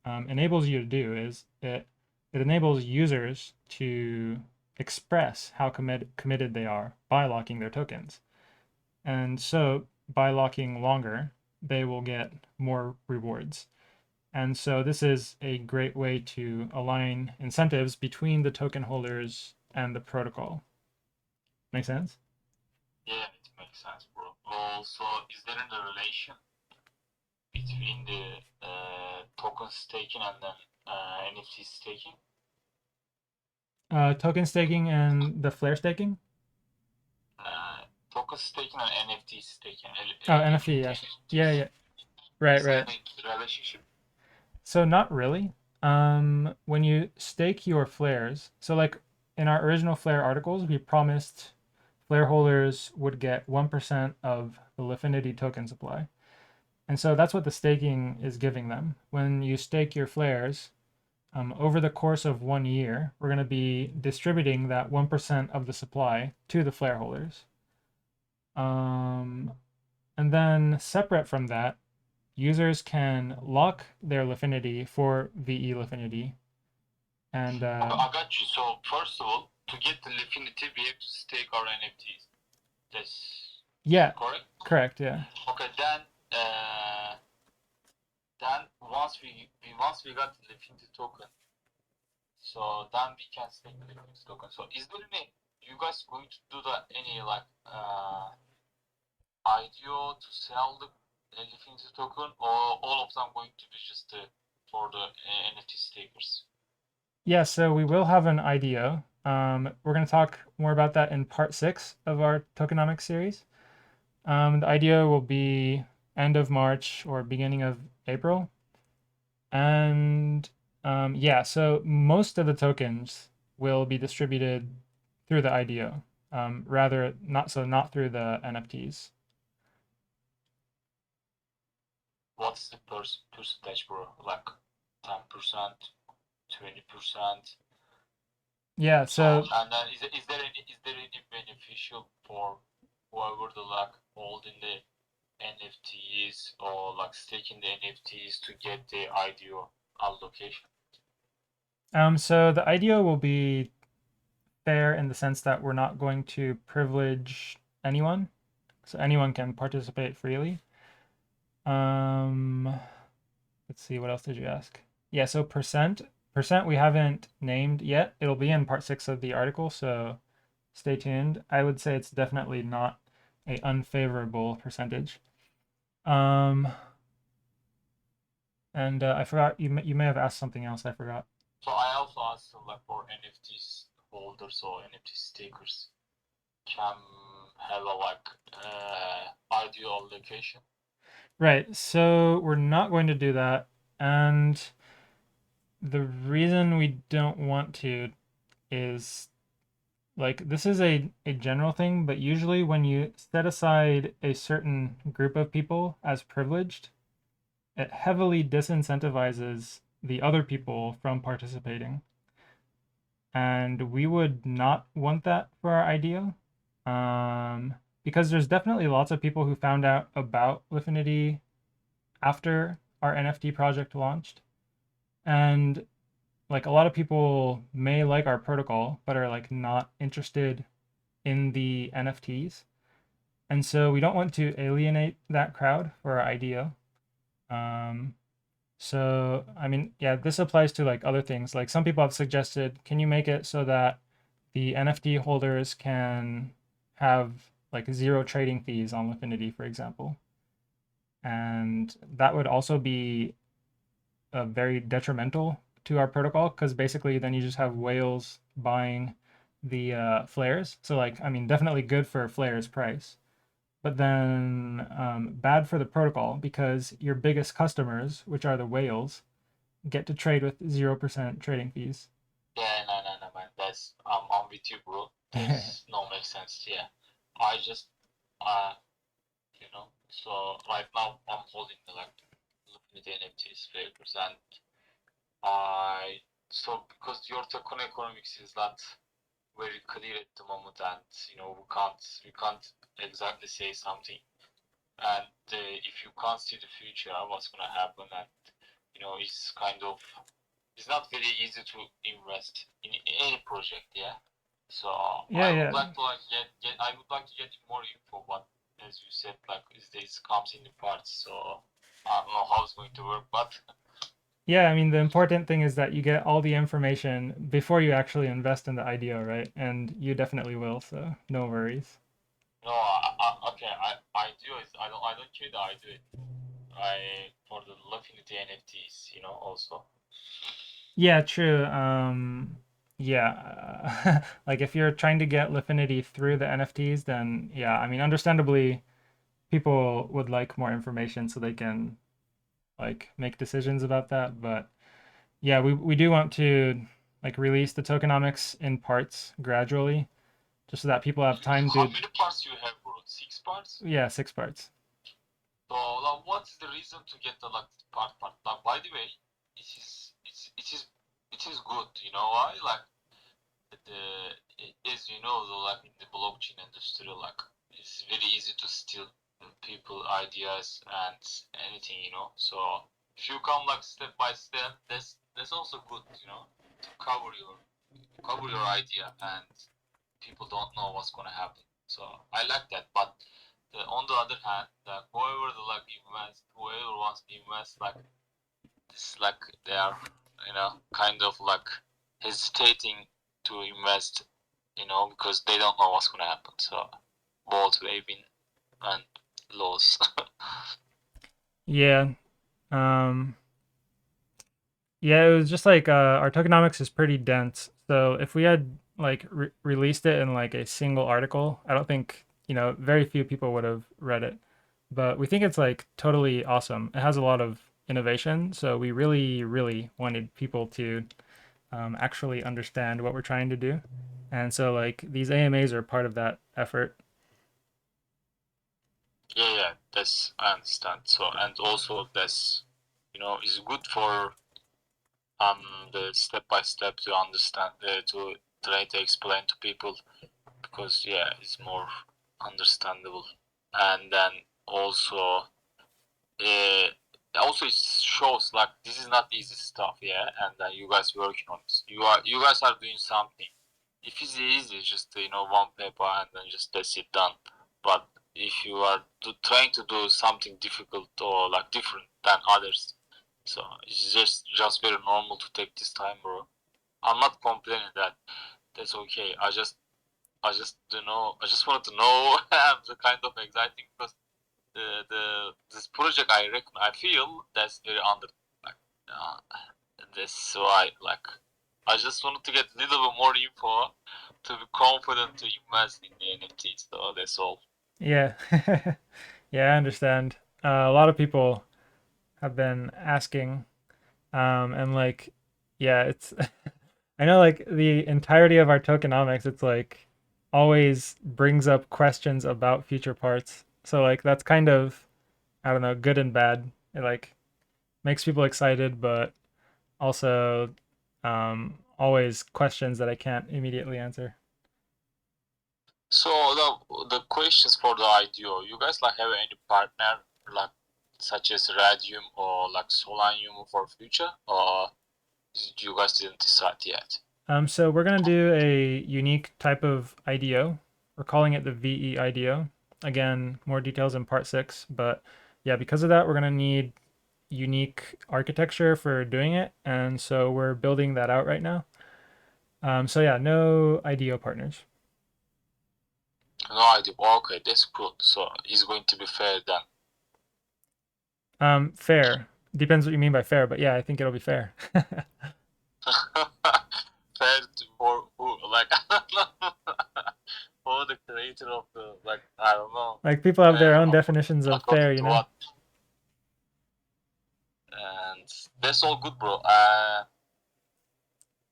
enables you to do is it enables users to express how committed they are by locking their tokens. And so by locking longer, they will get more rewards. And so this is a great way to align incentives between the token holders and the protocol. Make sense? Yeah, it makes sense, bro. Also, is there any relation between the token staking and then NFT staking? Token staking and the flare staking? Uh, Token staking and NFT staking, Oh, NFT, Lifinity yes. Yeah, NFTs. yeah. Right, Is there right. any relationship? So not really. When you stake your flares, so like in our original flare articles, we promised flare holders would get 1% of the Lifinity token supply. And so that's what the staking is giving them. When you stake your flares, over the course of 1 year, we're going to be distributing that 1% of the supply to the flare holders. Um, and then separate from that, users can lock their Lifinity for VE Lifinity. And I got you. So first of all, to get the Lifinity, we have to stake our NFTs. That's yeah, correct. correct. Yeah. Okay, then once we got the Lifinity token, so then we can stake the Lifinity token. So is there any you guys going to do the any like IDO to sell the Lifinity token, or all of them going to be just for the NFT stakers? Yeah, so we will have an IDO. We're going to talk more about that in part six of our tokenomics series. The IDO will be end of March or beginning of April. And yeah, so most of the tokens will be distributed through the IDO, rather not through the NFTs. What's the percentage, bro? Like 10%, 20%. Yeah, So, so and then is there any beneficial for whoever the like holding the NFTs or like staking the NFTs to get the IDO allocation? so the IDO will be fair in the sense that we're not going to privilege anyone, so anyone can participate freely. Um, let's see, what else did you ask? Yeah, so percent we haven't named yet. It'll be in part 6 of the article, so stay tuned. I would say it's definitely not a unfavorable percentage. Um, and I forgot you may have asked something else. I forgot. So I also asked like for NFTs holders or NFT stakers can have a like IDO allocation. Right. So we're not going to do that, and the reason we don't want to is like this is a general thing, but usually when you set aside a certain group of people as privileged, it heavily disincentivizes the other people from participating. And we would not want that for our idea. Because there's definitely lots of people who found out about Lifinity after our NFT project launched. And like a lot of people may like our protocol, but are like not interested in the NFTs. And so we don't want to alienate that crowd for our idea. Um, so, I mean, yeah, this applies to like other things. Like some people have suggested, can you make it so that the NFT holders can have like zero trading fees on Lifinity, for example? And that would also be very detrimental to our protocol because basically then you just have whales buying the flares. So, like, I mean, definitely good for flares price, but then bad for the protocol because your biggest customers, which are the whales, get to trade with 0% trading fees. Yeah, no, man. That's I'm with you, bro. There's no make sense. Yeah, I just uh So right now I'm holding the like Lifinity NFTs papers, and I so because your token economics is not very clear at the moment, and we can't exactly say something, and if you can't see the future, what's gonna happen, and it's kind of it's not very easy to invest in any project, yeah. So Yeah, yeah. I would like to get more info, but as you said, like this comes in the parts, so I don't know how it's going to work, but Yeah, I mean, the important thing is that you get all the information before you actually invest in the idea, right? And you definitely will, so no worries. no, okay, I do it. I don't care that I do it. I for the Lifinity NFTs, also. Yeah, true. Yeah, like if you're trying to get Lifinity through the NFTs, then yeah, I mean, understandably, people would like more information so they can like make decisions about that. But yeah, we do want to like release the tokenomics in parts gradually, just so that people have time How to, many parts you have, bro? 6 parts? yeah, 6 parts. So, like, what's the reason to get the like part? Like, by the way, it is it is good. You know why? Like as you know, like in the blockchain industry, like it's very easy to steal people ideas and anything. So if you come like step by step, that's also good. To cover your idea, and people don't know what's gonna happen. So I like that, but on the other hand, like whoever wants to invest, like it's like they are, kind of like hesitating to invest, because they don't know what's gonna happen. So both waving and loss. Yeah. Um, yeah, it was just like our tokenomics is pretty dense. So if we had like released it in like a single article, I don't think very few people would have read it. But we think it's like totally awesome. It has a lot of innovation, so we really, really wanted people to actually understand what we're trying to do. And so like these AMAs are part of that effort. Yeah, yeah, that's I understand. So and also that's is good for the step by step to understand to try to explain to people because yeah, it's more understandable. And then also uh, also it shows like this is not easy stuff, yeah, and then you guys working on this. You guys are doing something. If it's easy, just one paper and then just that's it done. But if you are trying to do something difficult or like different than others, so it's just very normal to take this time, bro. I'm not complaining that. That's okay. I just don't know. I just wanted to know. I'm the kind of exciting because this project I feel that's very under like that's why like I just wanted to get a little bit more info to be confident to invest in the NFT. So that's all. Yeah. Yeah, I understand. A lot of people have been asking, and like, yeah, it's I know like the entirety of our tokenomics, it's like always brings up questions about future parts. So like that's kind of, I don't know, good and bad. It like makes people excited, but also always questions that I can't immediately answer. So the questions for the IDO, you guys like have any partner like such as Radium or like Solanium for future, or you guys didn't decide yet? So we're gonna do a unique type of IDO. We're calling it the VE IDO. Again, more details in part 6, but yeah, because of that, we're gonna need unique architecture for doing it, and so we're building that out right now. So yeah, no IDO partners. No idea. Okay, that's cool. So it's going to be fair then. Fair. Depends what you mean by fair, but yeah, I think it'll be fair. Fair for who? Like for the creator of the like I don't know. Like people have their own According, definitions of fair, according you to know? what? And that's all good, bro.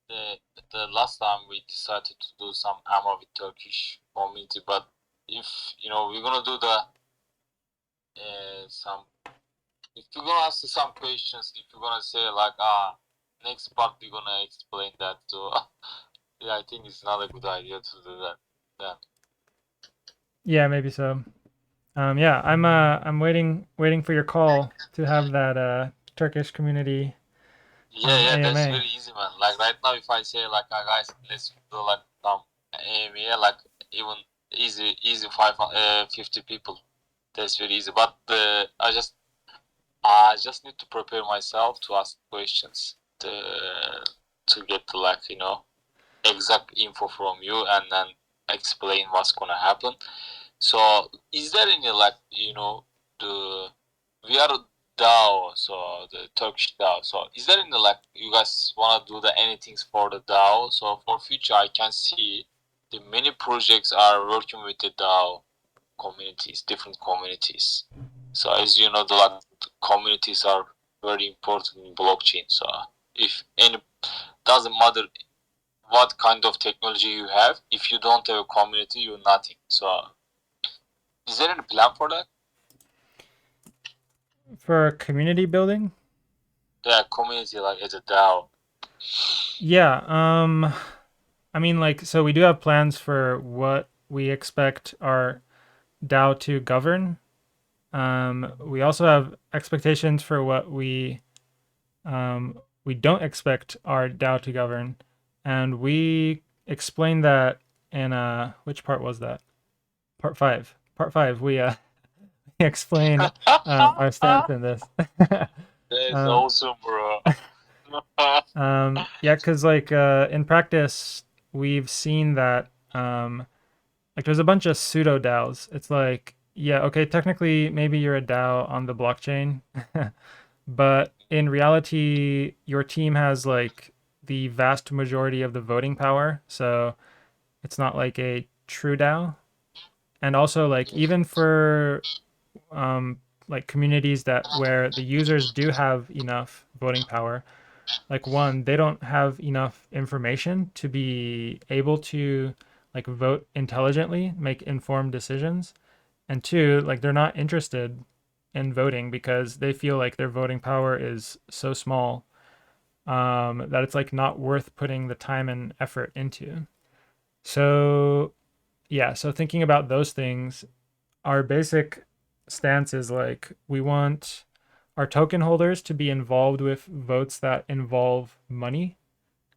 The the last time we decided to do some AMA with Turkish community, but if we're gonna do the some if you're gonna ask some questions, if you're gonna say like next part we're gonna explain that, so yeah, I think it's not a good idea to do that then. Yeah, maybe so. Yeah, I'm waiting for your call to have that Turkish community Yeah, yeah, that's AMA. very easy, man. Like right now, if I say like, guys, let's do like some AMA, like even easy 50 people. That's very easy. But I just need to prepare myself to ask questions to get to like exact info from you and then explain what's gonna happen. So, is there any like the we are DAO, so the Turkish DAO. So, is there any like you guys wanna do the anything for the DAO? So, for future, I can see the many projects are working with the DAO communities, different communities. So, as you know, the like communities are very important in blockchain. So, if any doesn't matter what kind of technology you have, if you don't have a community, you're nothing. So, is there any plan for that? For community building? Yeah, community like as a DAO. Yeah, I mean like so we do have plans for what we expect our DAO to govern. We also have expectations for what we don't expect our DAO to govern, and we explained that in which part was that? Part 5. Part 5. We explain our stance in this. That's um, awesome, bro. yeah, because like in practice, we've seen that like there's a bunch of pseudo DAOs. It's like, yeah, okay, technically maybe you're a DAO on the blockchain, but in reality, your team has like the vast majority of the voting power. So it's not like a true DAO. And also like even for um, like communities that where the users do have enough voting power, like one, they don't have enough information to be able to like vote intelligently, make informed decisions. And two, like they're not interested in voting because they feel like their voting power is so small that it's like not worth putting the time and effort into. So yeah, so thinking about those things, our basic stance is like we want our token holders to be involved with votes that involve money.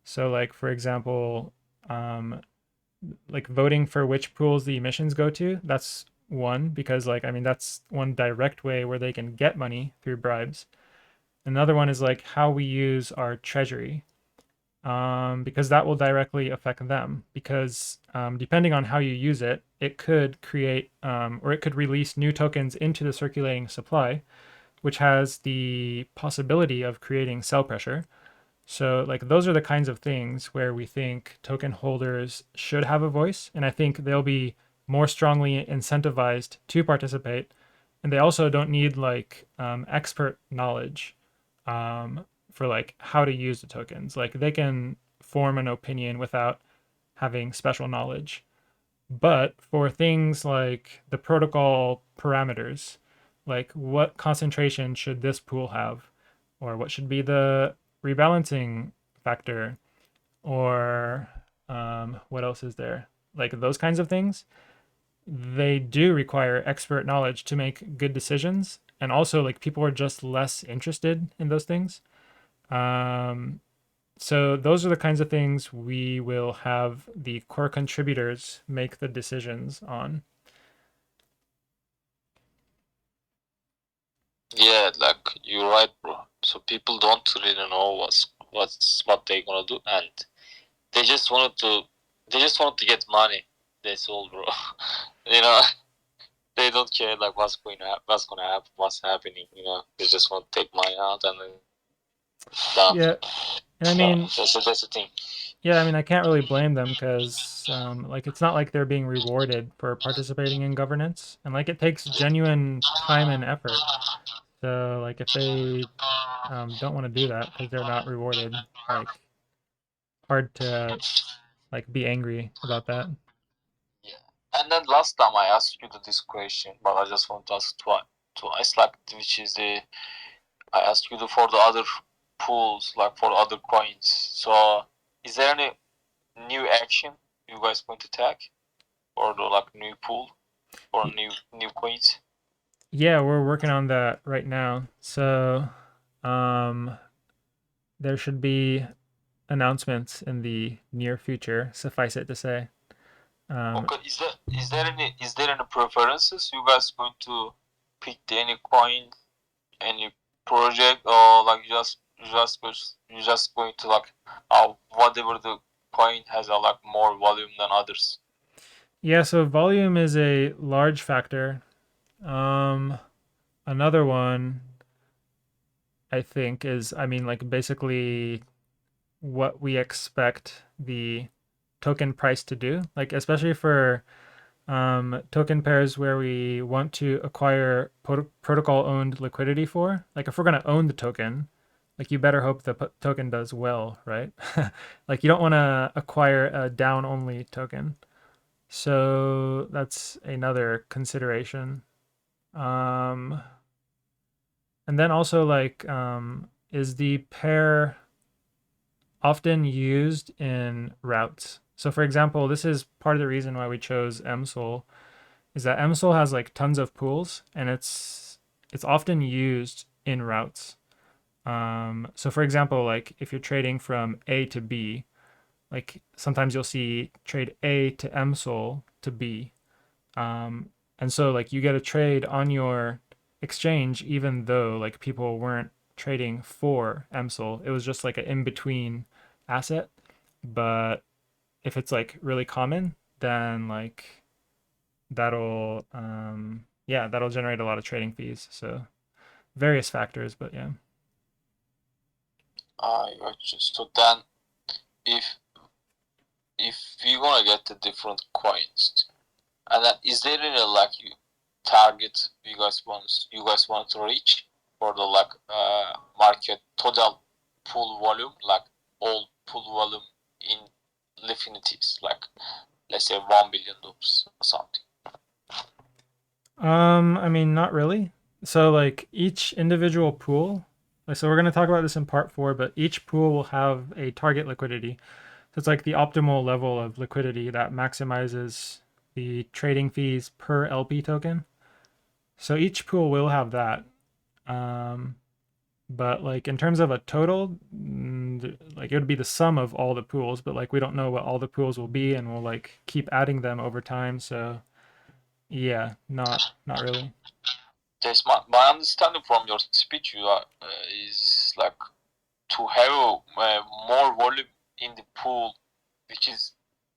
So, like for example, um, like voting for which pools the emissions go to. That's one because, like, I mean, that's one direct way where they can get money through bribes. Another one is like how we use our treasury, because that will directly affect them. Because depending on how you use it, it could create or it could release new tokens into the circulating supply, which has the possibility of creating sell pressure. So, like, those are the kinds of things where we think token holders should have a voice. And I think they'll be more strongly incentivized to participate. And they also don't need like expert knowledge for like how to use the tokens. Like, they can form an opinion without having special knowledge. But for things like the protocol parameters, like what concentration should this pool have? Or what should be the rebalancing factor? Or what else is there? Like those kinds of things, they do require expert knowledge to make good decisions. And also, like people are just less interested in those things. Um, so those are the kinds of things we will have the core contributors make the decisions on. Yeah, like you're right, bro. So people don't really know what they're gonna do, and they just wanted to they just want to get money. That's all, bro. you know, they don't care like what's gonna happen, what's happening. They just want to take money out and then done. Yeah, and I Yeah, mean, that's the thing. yeah, I mean, I can't really blame them because, like, it's not like they're being rewarded for participating in governance, and like, it takes genuine time and effort. So, like, if they don't want to do that because they're not rewarded, like, hard to like be angry about that. Yeah. And then last time I asked you this question, but I just want to ask twice, like which is the I asked you for the other pools, like for other coins. So is there any new action you guys going to take for the like new pool or Y- new coins? Yeah, we're working on that right now. So, um, there should be announcements in the near future, suffice it to say. Um, Okay, is there any preferences you guys going to pick any coin, any project, or like you just going to like whatever the coin has a like more volume than others? yeah, so volume is a large factor. Um, Another one I think is, I mean, like basically what we expect the token price to do, like especially for token pairs where we want to acquire protocol owned liquidity for. Like if we're going to own the token, like you better hope the token does well, right? Like you don't want to acquire a down only token. So that's another consideration. Um, and then also like is the pair often used in routes? So for example, this is part of the reason why we chose MSOL is that MSOL has like tons of pools and it's often used in routes. So for example, like if you're trading from A to B, like sometimes you'll see trade A to MSOL to B. Um, and so like you get a trade on your exchange even though like people weren't trading for MSOL. It was just like an in-between asset. But if it's like really common, then like that'll generate a lot of trading fees. So various factors, but yeah. I got you. So then, if if we gonna get the different coins, And then is there any like target you guys want to reach for the like market total pool volume, like all pool volume in Lifinities, like let's say $1 billion or something. I mean, not really. So like each individual pool, like, so we're going to talk about this in part 4, but each pool will have a target liquidity. So it's like the optimal level of liquidity that maximizes the trading fees per LP token. So each pool will have that. Um, but like in terms of a total, like it would be the sum of all the pools, but like we don't know what all the pools will be, and we'll like keep adding them over time. So yeah, not really. That's my understanding from your speech. You are is like to have more volume in the pool, which is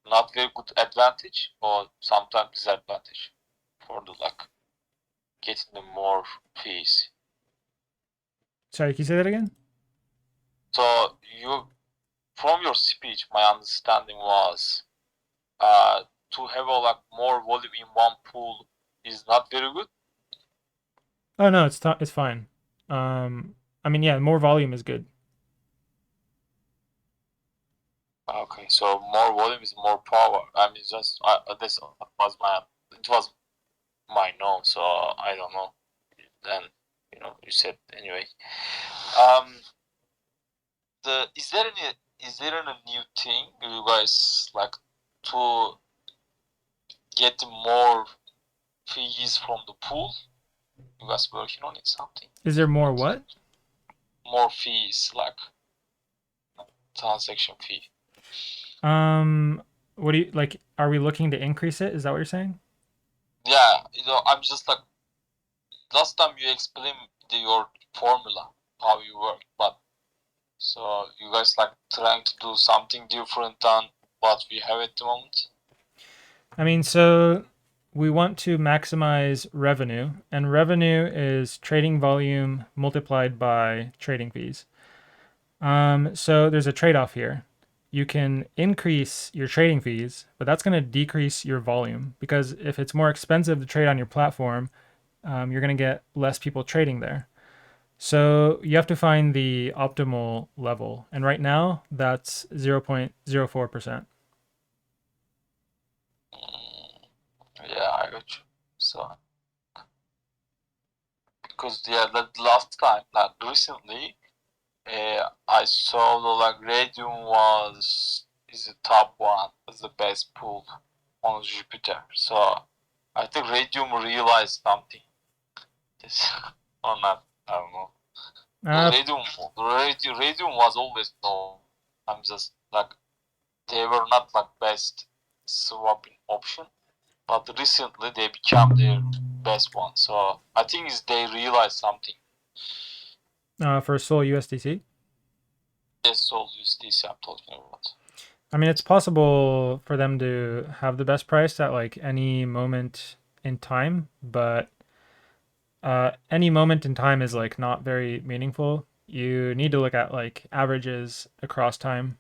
not very good advantage or sometimes disadvantage for the like getting the more fees. Sorry, can you say that again? So you, from your speech, my understanding was to have a like more volume in one pool is not very good. Oh no, it's fine. I mean, yeah, more volume is good. Okay, so more volume is more power. I mean, just this was my it was my no, so I don't know. Then you said anyway. Um, the is there any new thing you guys like to get more fees from the pool? You guys working on it something? Is there more what? More fees like transaction fee. Um, what do you like? Are we looking to increase it? Is that what you're saying? Yeah, I'm just like last time you explained your formula how you work, but so you guys like trying to do something different than what we have at the moment. I mean, so we want to maximize revenue, and revenue is trading volume multiplied by trading fees. So there's a trade-off here. You can increase your trading fees, but that's going to decrease your volume because if it's more expensive to trade on your platform, you're going to get less people trading there. So you have to find the optimal level, and right now that's 0.04%. Mm, yeah, I got you. So because yeah, the last time, like recently, I saw the like Radium is the top one, is the best pool on Jupiter. So I think Radium realized something. This or not, I don't know. Uh, Radium was always known. I'm just like they were not like best swapping option, but recently they became their best one. So I think is they realized something. for Sol USDC. They sold this I'm talking about. I mean, it's possible for them to have the best price at like any moment in time, but any moment in time is like not very meaningful. You need to look at like averages across time.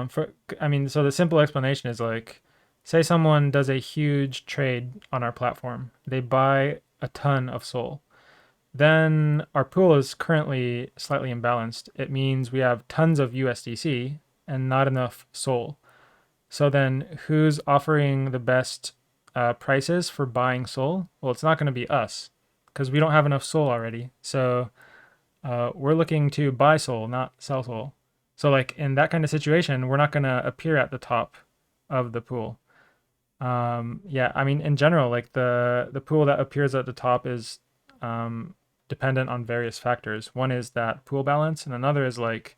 For I mean, so the simple explanation is like, say someone does a huge trade on our platform, they buy a ton of Sol. Then our pool is currently slightly imbalanced. It means we have tons of USDC and not enough Sol. So then who's offering the best prices for buying Sol? Well, it's not going to be us because we don't have enough Sol already. So we're looking to buy Sol, not sell Sol. So like in that kind of situation, we're not going to appear at the top of the pool. Yeah, I mean in general, like the pool that appears at the top is um, dependent on various factors. One is that pool balance, and another is like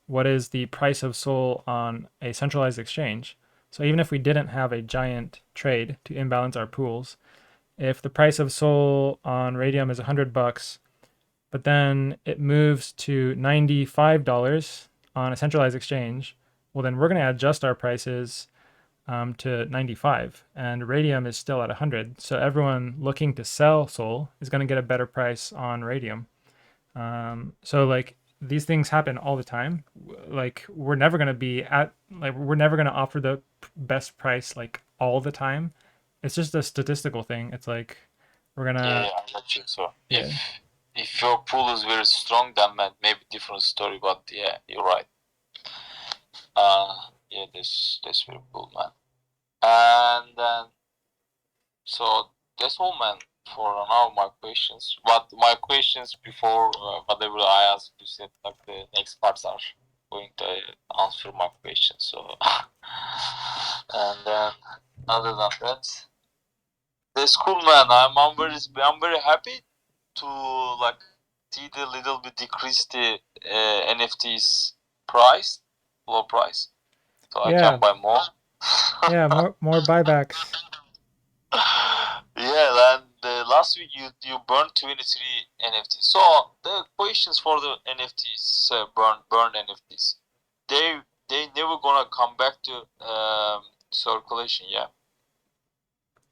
what is the price of Sol on a centralized exchange. So even if we didn't have a giant trade to imbalance our pools, if the price of Sol on Radium is $100, but then it moves to $95 on a centralized exchange, well then we're going to adjust our prices to 95, and Radium is still at 100. So everyone looking to sell Sol is going to get a better price on Radium. So like these things happen all the time. Like we're never going to be at like we're never going to offer the best price like all the time. It's just a statistical thing. It's like we're Yeah, gonna, I got you. So yeah. if your pool is very strong, then maybe different story. But yeah, you're right. Yeah, that's very cool, man. And then so that's all, man. For now, my questions. But my questions before whatever I asked, you said like the next parts are going to answer my questions. So and then other than that, that's cool, man. I'm very happy to like see the little bit decrease the NFTs price, low price, so I can Yeah, buy more. yeah, more buybacks. Yeah, and last week you burned 23 NFTs. So the questions for the NFTs, burn NFTs, they never gonna come back to circulation. Yeah.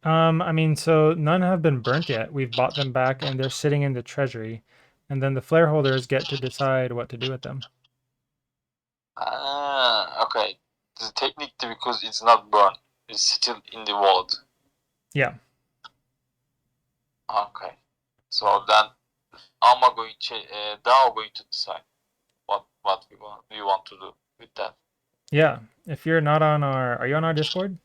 I mean, so none have been burnt yet. We've bought them back and they're sitting in the treasury. And then the flare holders get to decide what to do with them. Okay. The technique because it's not burned, it's still in the wallet. Yeah. Okay. So then I'm going to DAO going to decide what we want to do with that. Yeah. If you're not on are you on our Discord?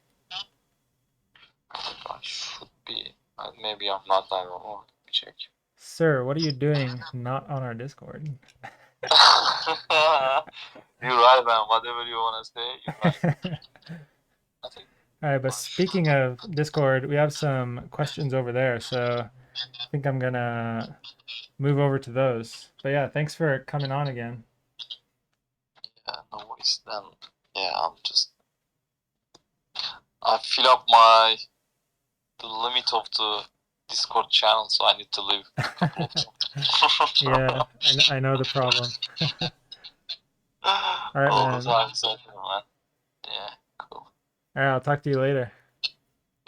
I should be. Maybe I'm not. I don't know. Let me check. Sir, what are you doing not on our Discord? You're right, man. Whatever you want to say, you're right. I think All right, but I should. speaking of Discord, we have some questions over there, so I think I'm gonna move over to those. But yeah, thanks for coming on again. Yeah, no worries. Then yeah, I fill up the limit of the Discord channel, so I need to leave a couple of Yeah, times. I know the problem. All right, All the man. time, exactly, man. Yeah, cool. All right, I'll talk to you later.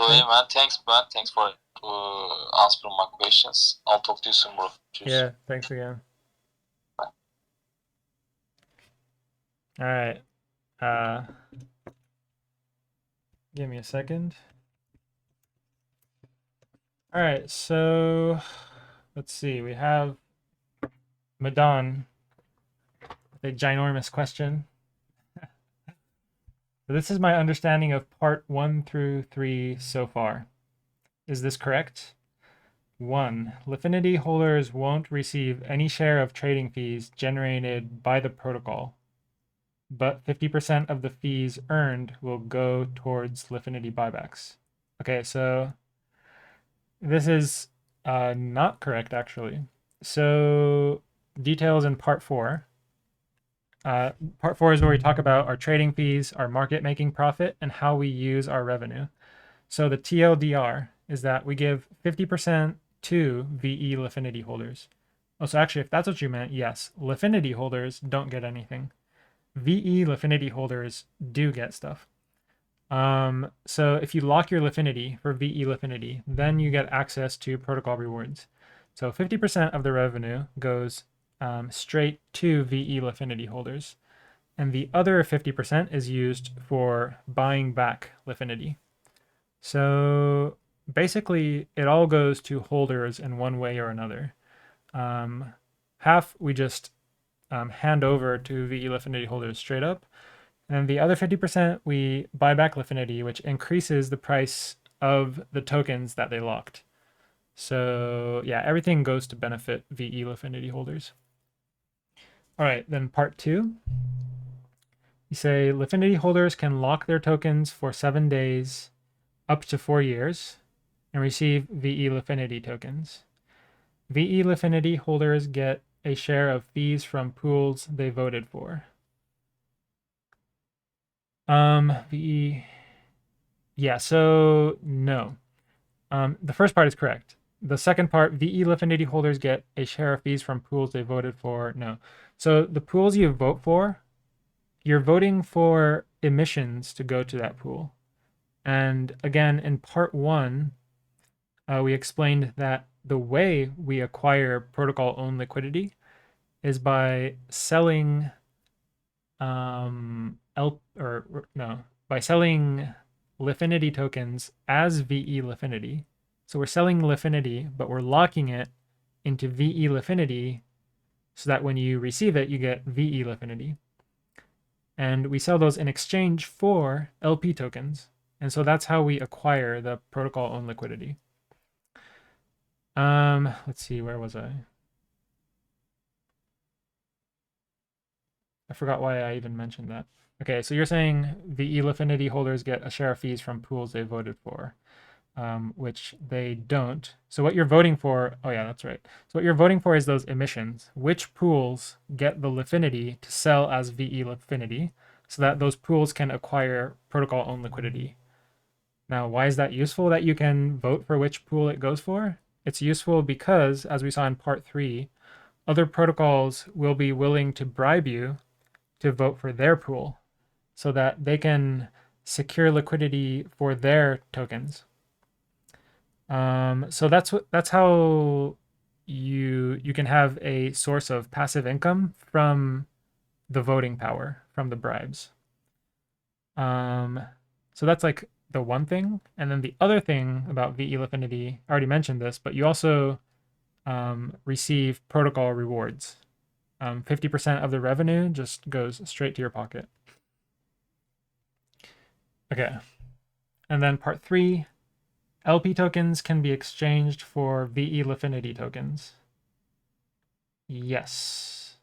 So yeah, Thank man. Thanks, man. Thanks for answering my questions. I'll talk to you soon, bro. Cheers. yeah, thanks again. Bye. All right. Uh Give me a second. All right, so let's see. We have Madan with a ginormous question. So this is my understanding of part 1 through 3 so far. Is this correct? 1. Lifinity holders won't receive any share of trading fees generated by the protocol, but 50% of the fees earned will go towards Lifinity buybacks. Okay, so this is not correct, actually. So, details in part 4. Part 4 is where we talk about our trading fees, our market making profit, and how we use our revenue. So, the TLDR is that we give 50% to VE Lifinity holders. Oh, so actually, if that's what you meant, yes, Lifinity holders don't get anything. VE Lifinity holders do get stuff. So if you lock your Lifinity for VE Lifinity, then you get access to protocol rewards. So 50% of the revenue goes straight to VE Lifinity holders, and the other 50% is used for buying back Lifinity. So basically, it all goes to holders in one way or another. Half we just hand over to VE Lifinity holders straight up, and the other 50% we buy back Lifinity, which increases the price of the tokens that they locked. So yeah, everything goes to benefit VE Lifinity holders. All right, then part 2. You say Lifinity holders can lock their tokens for 7 days up to 4 years and receive VE Lifinity tokens. VE Lifinity holders get a share of fees from pools they voted for. VE. Yeah, so no. The first part is correct. The second part, VE Lifinity holders get a share of fees from pools they voted for. No. So the pools you vote for, you're voting for emissions to go to that pool. And again, in part 1, we explained that the way we acquire protocol owned liquidity is by selling by selling Lifinity tokens as VE Lifinity. So we're selling Lifinity, but we're locking it into VE Lifinity so that when you receive it, you get VE Lifinity. And we sell those in exchange for LP tokens. And so that's how we acquire the protocol owned liquidity. Let's see, where was I? I forgot why I even mentioned that. Okay, so you're saying VE Lifinity holders get a share of fees from pools they voted for, which they don't. So what you're voting for, oh yeah, that's right. So what you're voting for is those emissions. Which pools get the Lifinity to sell as VE Lifinity so that those pools can acquire protocol owned liquidity? Now, why is that useful that you can vote for which pool it goes for? It's useful because, as we saw in part 3, other protocols will be willing to bribe you to vote for their pool so that they can secure liquidity for their tokens. So that's how you can have a source of passive income from the voting power, from the bribes. Um, so that's like the one thing. And then the other thing about VE Lifinity, I already mentioned this, but you also receive protocol rewards. 50% of the revenue just goes straight to your pocket. Okay. And then part 3, LP tokens can be exchanged for VE Lifinity tokens. Yes.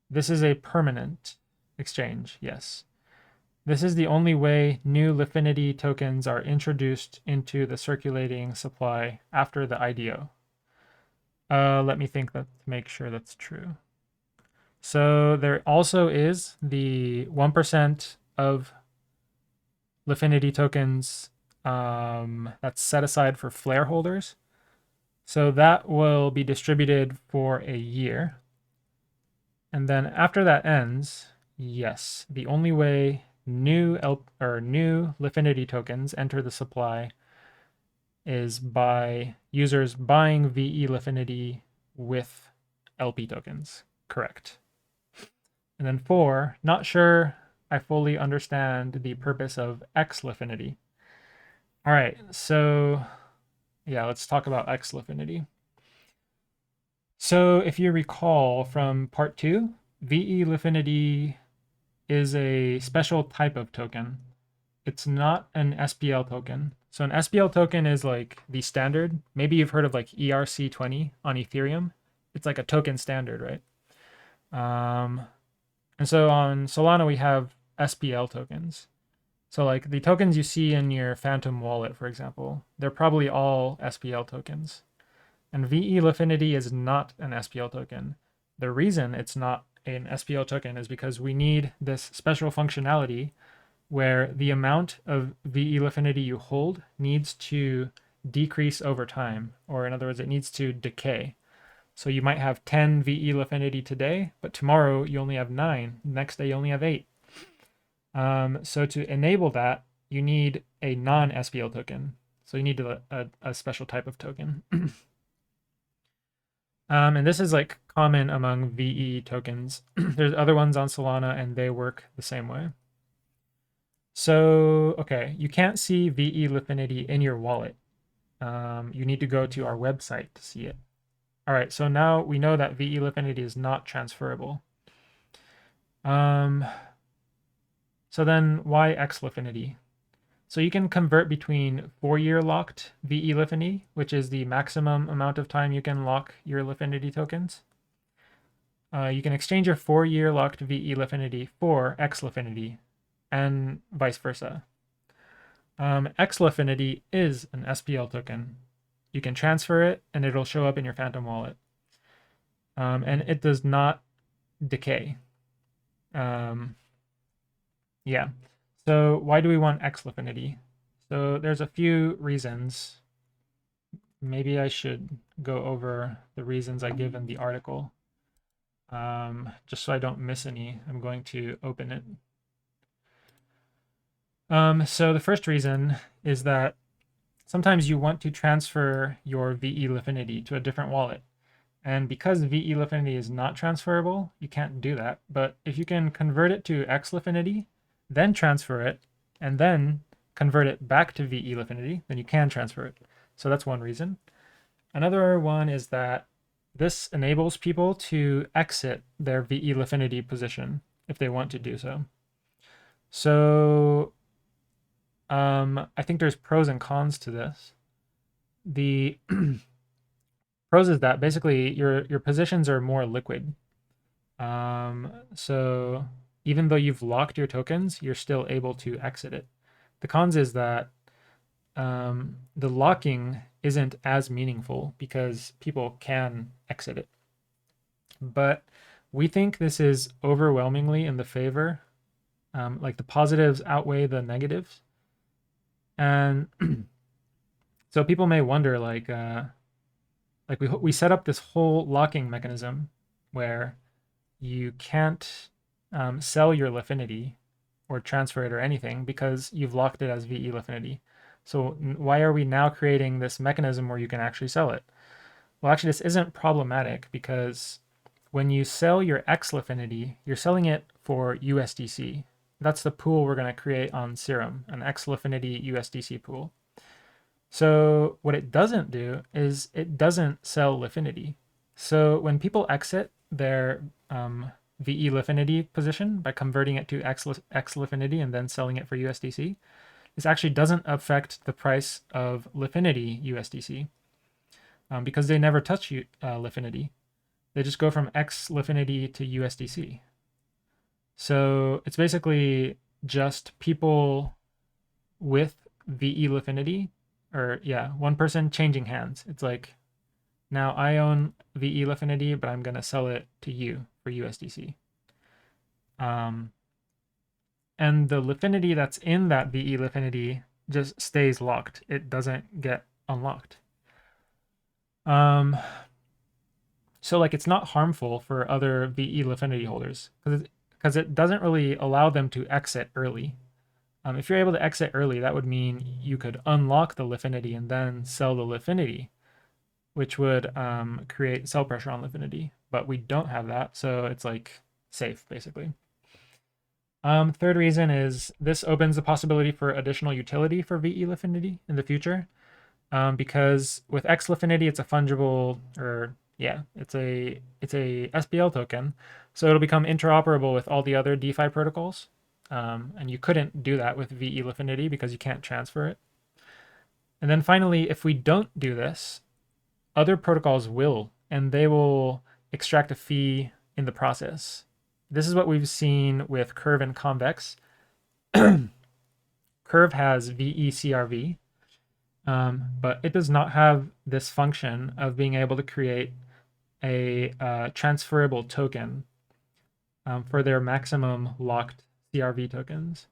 This is a permanent exchange. Yes. This is the only way new Lifinity tokens are introduced into the circulating supply after the IDO. Let me think that to make sure that's true. So there also is the 1% of Lifinity tokens that's set aside for flare holders. So that will be distributed for a year. And then after that ends, yes, the only way new Lifinity tokens enter the supply is by users buying VE Lifinity with LP tokens. Correct. And then 4, not sure I fully understand the purpose of X Lifinity. All right, so yeah, let's talk about X Lifinity. So if you recall from part 2, VE Lifinity is a special type of token. It's not an SPL token. So an SPL token is like the standard. Maybe you've heard of like ERC20 on Ethereum. It's like a token standard, right? And so on Solana, we have SPL tokens. So like the tokens you see in your Phantom wallet, for example, they're probably all SPL tokens. And VE Lifinity is not an SPL token. The reason it's not an SPL token is because we need this special functionality where the amount of VE Lifinity you hold needs to decrease over time, or in other words, it needs to decay. So you might have 10 VE Lifinity today, but tomorrow you only have 9. Next day you only have 8. So to enable that, you need a non-SPL token. So you need a special type of token. And this is like common among VE tokens. There's other ones on Solana and they work the same way. So, okay, you can't see VE Lifinity in your wallet. You need to go to our website to see it. All right, so now we know that VE Lifinity is not transferable. So then why X Lifinity? So you can convert between 4-year locked VE Lifinity, which is the maximum amount of time you can lock your Lifinity tokens. You can exchange your 4-year locked VE Lifinity for X Lifinity, and vice versa. X Lifinity is an SPL token. You can transfer it, and it'll show up in your Phantom wallet. And it does not decay. Yeah. So why do we want X Lifinity? So there's a few reasons. Maybe I should go over the reasons I give in the article. Just so I don't miss any, I'm going to open it. So the first reason is that sometimes you want to transfer your VE Lifinity to a different wallet. And because VE Lifinity is not transferable, you can't do that. But if you can convert it to X Lifinity, then transfer it, and then convert it back to VE Lifinity, then you can transfer it. So that's one reason. Another one is that this enables people to exit their VE Lifinity position if they want to do so. So I think there's pros and cons to this. The pros is that basically your positions are more liquid. So even though you've locked your tokens, you're still able to exit it. The cons is that the locking isn't as meaningful because people can exit it. But we think this is overwhelmingly in the favor. Like the positives outweigh the negatives. And so people may wonder, like we set up this whole locking mechanism where you can't sell your Lifinity or transfer it or anything because you've locked it as VE Lifinity. So why are we now creating this mechanism where you can actually sell it? Well, actually, this isn't problematic because when you sell your X Lifinity, you're selling it for USDC. That's the pool we're going to create on Serum, an X Lifinity USDC pool. So what it doesn't do is it doesn't sell Lifinity. So when people exit their VE Lifinity position by converting it to X Lifinity and then selling it for USDC, this actually doesn't affect the price of Lifinity USDC because they never touch Lifinity. They just go from X Lifinity to USDC. So it's basically just people with VE Lifinity, or yeah, one person changing hands. It's like now I own VE Lifinity, but I'm gonna sell it to you for USDC. And the Lifinity that's in that VE Lifinity just stays locked. It doesn't get unlocked. So like it's not harmful for other VE Lifinity holders because it doesn't really allow them to exit early. If you're able to exit early, that would mean you could unlock the Lifinity and then sell the Lifinity, which would create sell pressure on Lifinity. But we don't have that, so it's like safe basically. Third reason is this opens the possibility for additional utility for VE Lifinity in the future, because with X Lifinity it's a fungible, or yeah, it's a SPL token, so it'll become interoperable with all the other DeFi protocols, and you couldn't do that with VE Lifinity because you can't transfer it. And then finally, if we don't do this, other protocols will, and they will extract a fee in the process. This is what we've seen with Curve and Convex. Curve has VECRV, but it does not have this function of being able to create a transferable token for their maximum locked CRV tokens.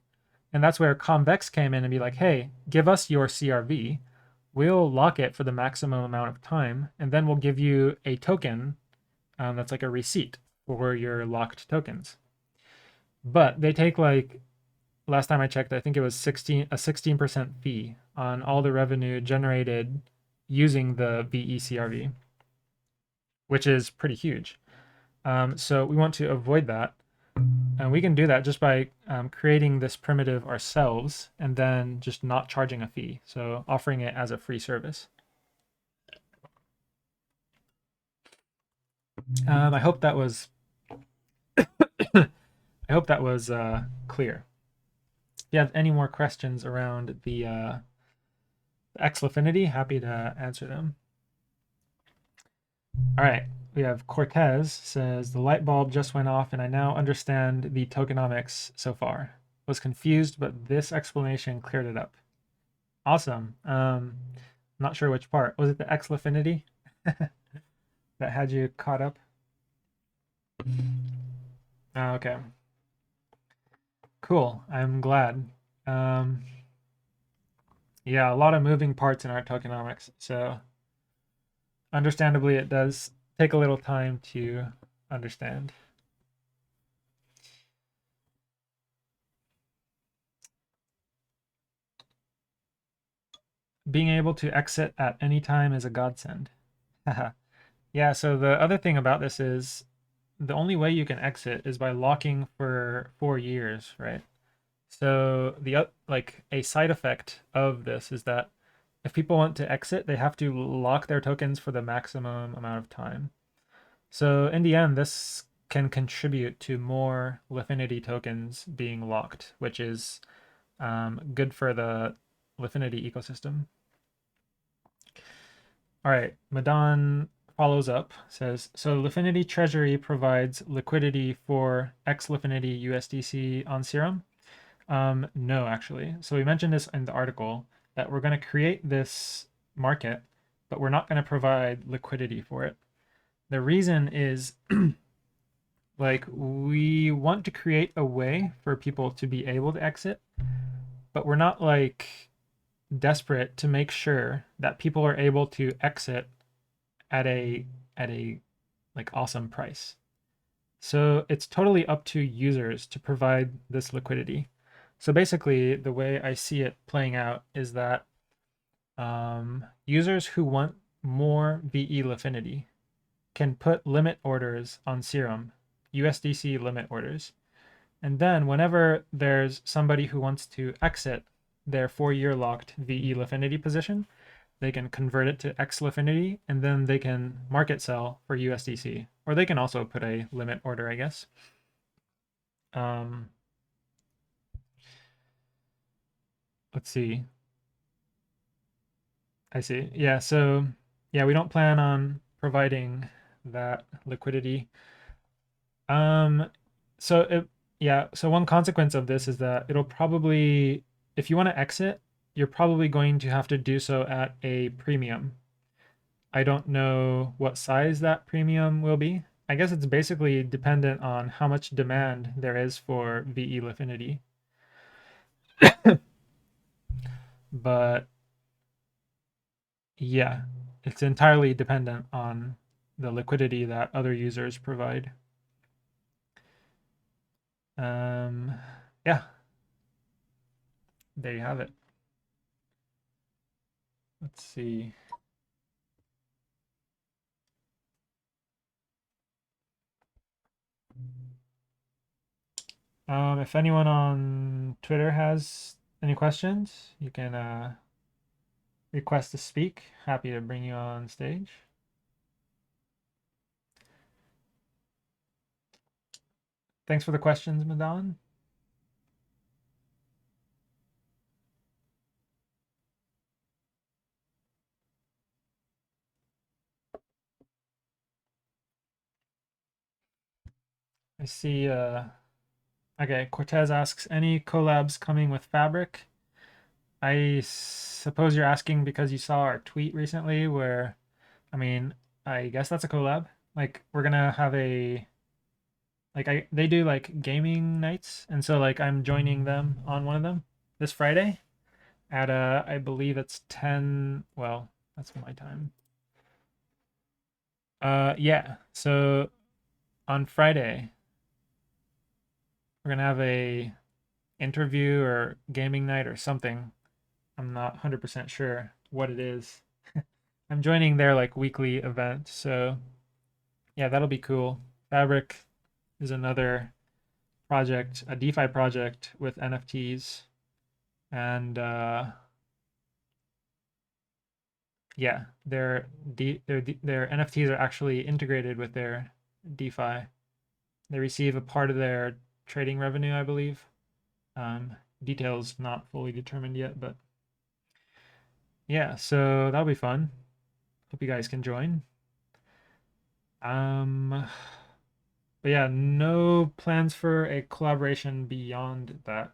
And that's where Convex came in and be like, hey, give us your CRV. We'll lock it for the maximum amount of time, and then we'll give you a token that's like a receipt for your locked tokens. But they take like, last time I checked, I think it was 16% fee on all the revenue generated using the VECRV, which is pretty huge. So we want to avoid that. And we can do that just by creating this primitive ourselves and then just not charging a fee. So offering it as a free service. I hope that was clear. If you have any more questions around the X Lifinity, happy to answer them. All right, we have Cortez says the light bulb just went off and I now understand the tokenomics so far. Was confused, but this explanation cleared it up. Awesome. Not sure which part. Was it the X Lifinity that had you caught up? Oh, okay. Cool. I'm glad. Yeah, a lot of moving parts in our tokenomics, so understandably it does take a little time to understand. Being able to exit at any time is a godsend. Yeah, so the other thing about this is the only way you can exit is by locking for 4 years, right? So like a side effect of this is that if people want to exit, they have to lock their tokens for the maximum amount of time. So in the end, this can contribute to more Lifinity tokens being locked, which is good for the Lifinity ecosystem. All right, Madan follows up, says, so Lifinity Treasury provides liquidity for X Lifinity USDC on Serum? No, actually. So we mentioned this in the article that we're going to create this market, but we're not going to provide liquidity for it. The reason is like we want to create a way for people to be able to exit, but we're not like desperate to make sure that people are able to exit at a like awesome price. So it's totally up to users to provide this liquidity. So basically, the way I see it playing out is that users who want more VE Lifinity can put limit orders on Serum, USDC limit orders. And then whenever there's somebody who wants to exit their 4-year locked VE Lifinity position, they can convert it to X Lifinity and then they can market sell for USDC. Or they can also put a limit order, I guess. Um, let's see. I see. Yeah, so yeah, we don't plan on providing that liquidity. Um, so yeah, so one consequence of this is that it'll probably, if you want to exit, you're probably going to have to do so at a premium. I don't know what size that premium will be. I guess it's basically dependent on how much demand there is for VE Lifinity. But yeah, it's entirely dependent on the liquidity that other users provide. Um, yeah, there you have it. Let's see. If anyone on Twitter has any questions, you can request to speak. Happy to bring you on stage. Thanks for the questions, Madan. I see. Okay, Cortez asks, any collabs coming with Fabric? I suppose you're asking because you saw our tweet recently where, I mean, I guess that's a collab. Like we're gonna have a like they do like gaming nights, and so like I'm joining them on one of them this Friday at I believe it's 10, well, that's my time. Yeah. So on Friday we're gonna have a interview or gaming night or something. I'm not 100% sure what it is. I'm joining their like weekly event, so yeah, that'll be cool. Fabric is another project, a DeFi project with NFTs, and yeah, their NFTs are actually integrated with their DeFi. They receive a part of their trading revenue, I believe. Details not fully determined yet, but yeah, so that'll be fun. Hope you guys can join. Um, but yeah, no plans for a collaboration beyond that.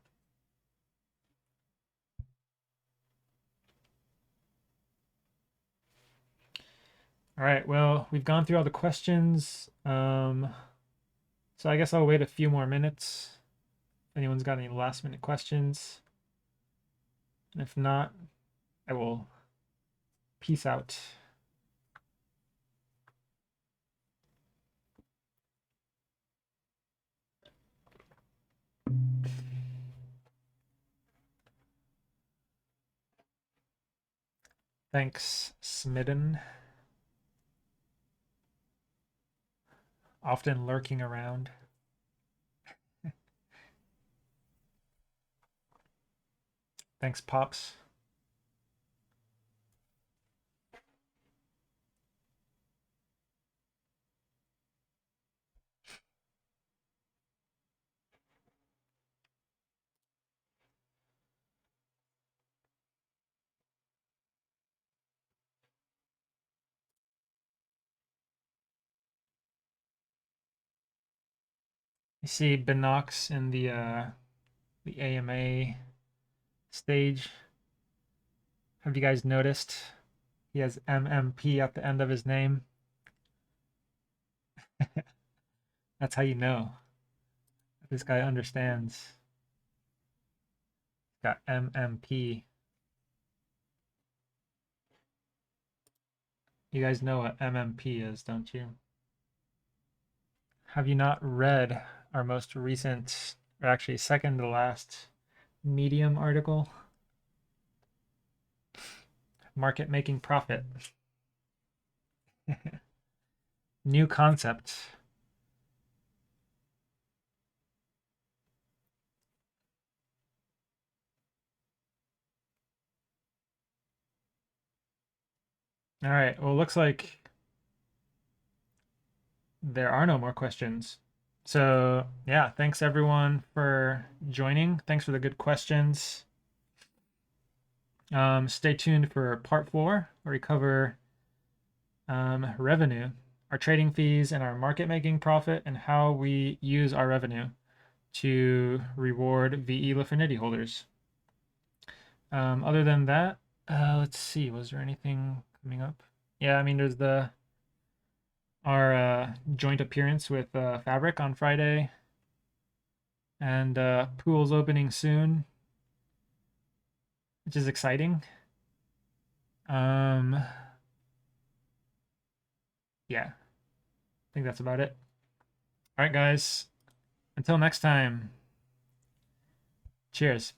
All right, well, we've gone through all the questions. So I guess I'll wait a few more minutes if anyone's got any last minute questions. And if not, I will peace out. Thanks, Smidden. Often lurking around. Thanks, Pops. You see Binox in the AMA stage. Have you guys noticed he has MMP at the end of his name? That's how you know this guy understands. He's got MMP. You guys know what MMP is, don't you? Have you not read our most recent, or actually second to last, Medium article? Market making profit. New concept. All right. Well, looks like there are no more questions. So, yeah, thanks everyone for joining. Thanks for the good questions. Stay tuned for part 4, where we cover revenue, our trading fees, and our market making profit, and how we use our revenue to reward VE Lifinity holders. Other than that, let's see, was there anything coming up? Yeah, I mean, there's our joint appearance with Fabric on Friday, and pool's opening soon, which is exciting. Um, yeah, I think that's about it. All right, guys. Until next time. Cheers.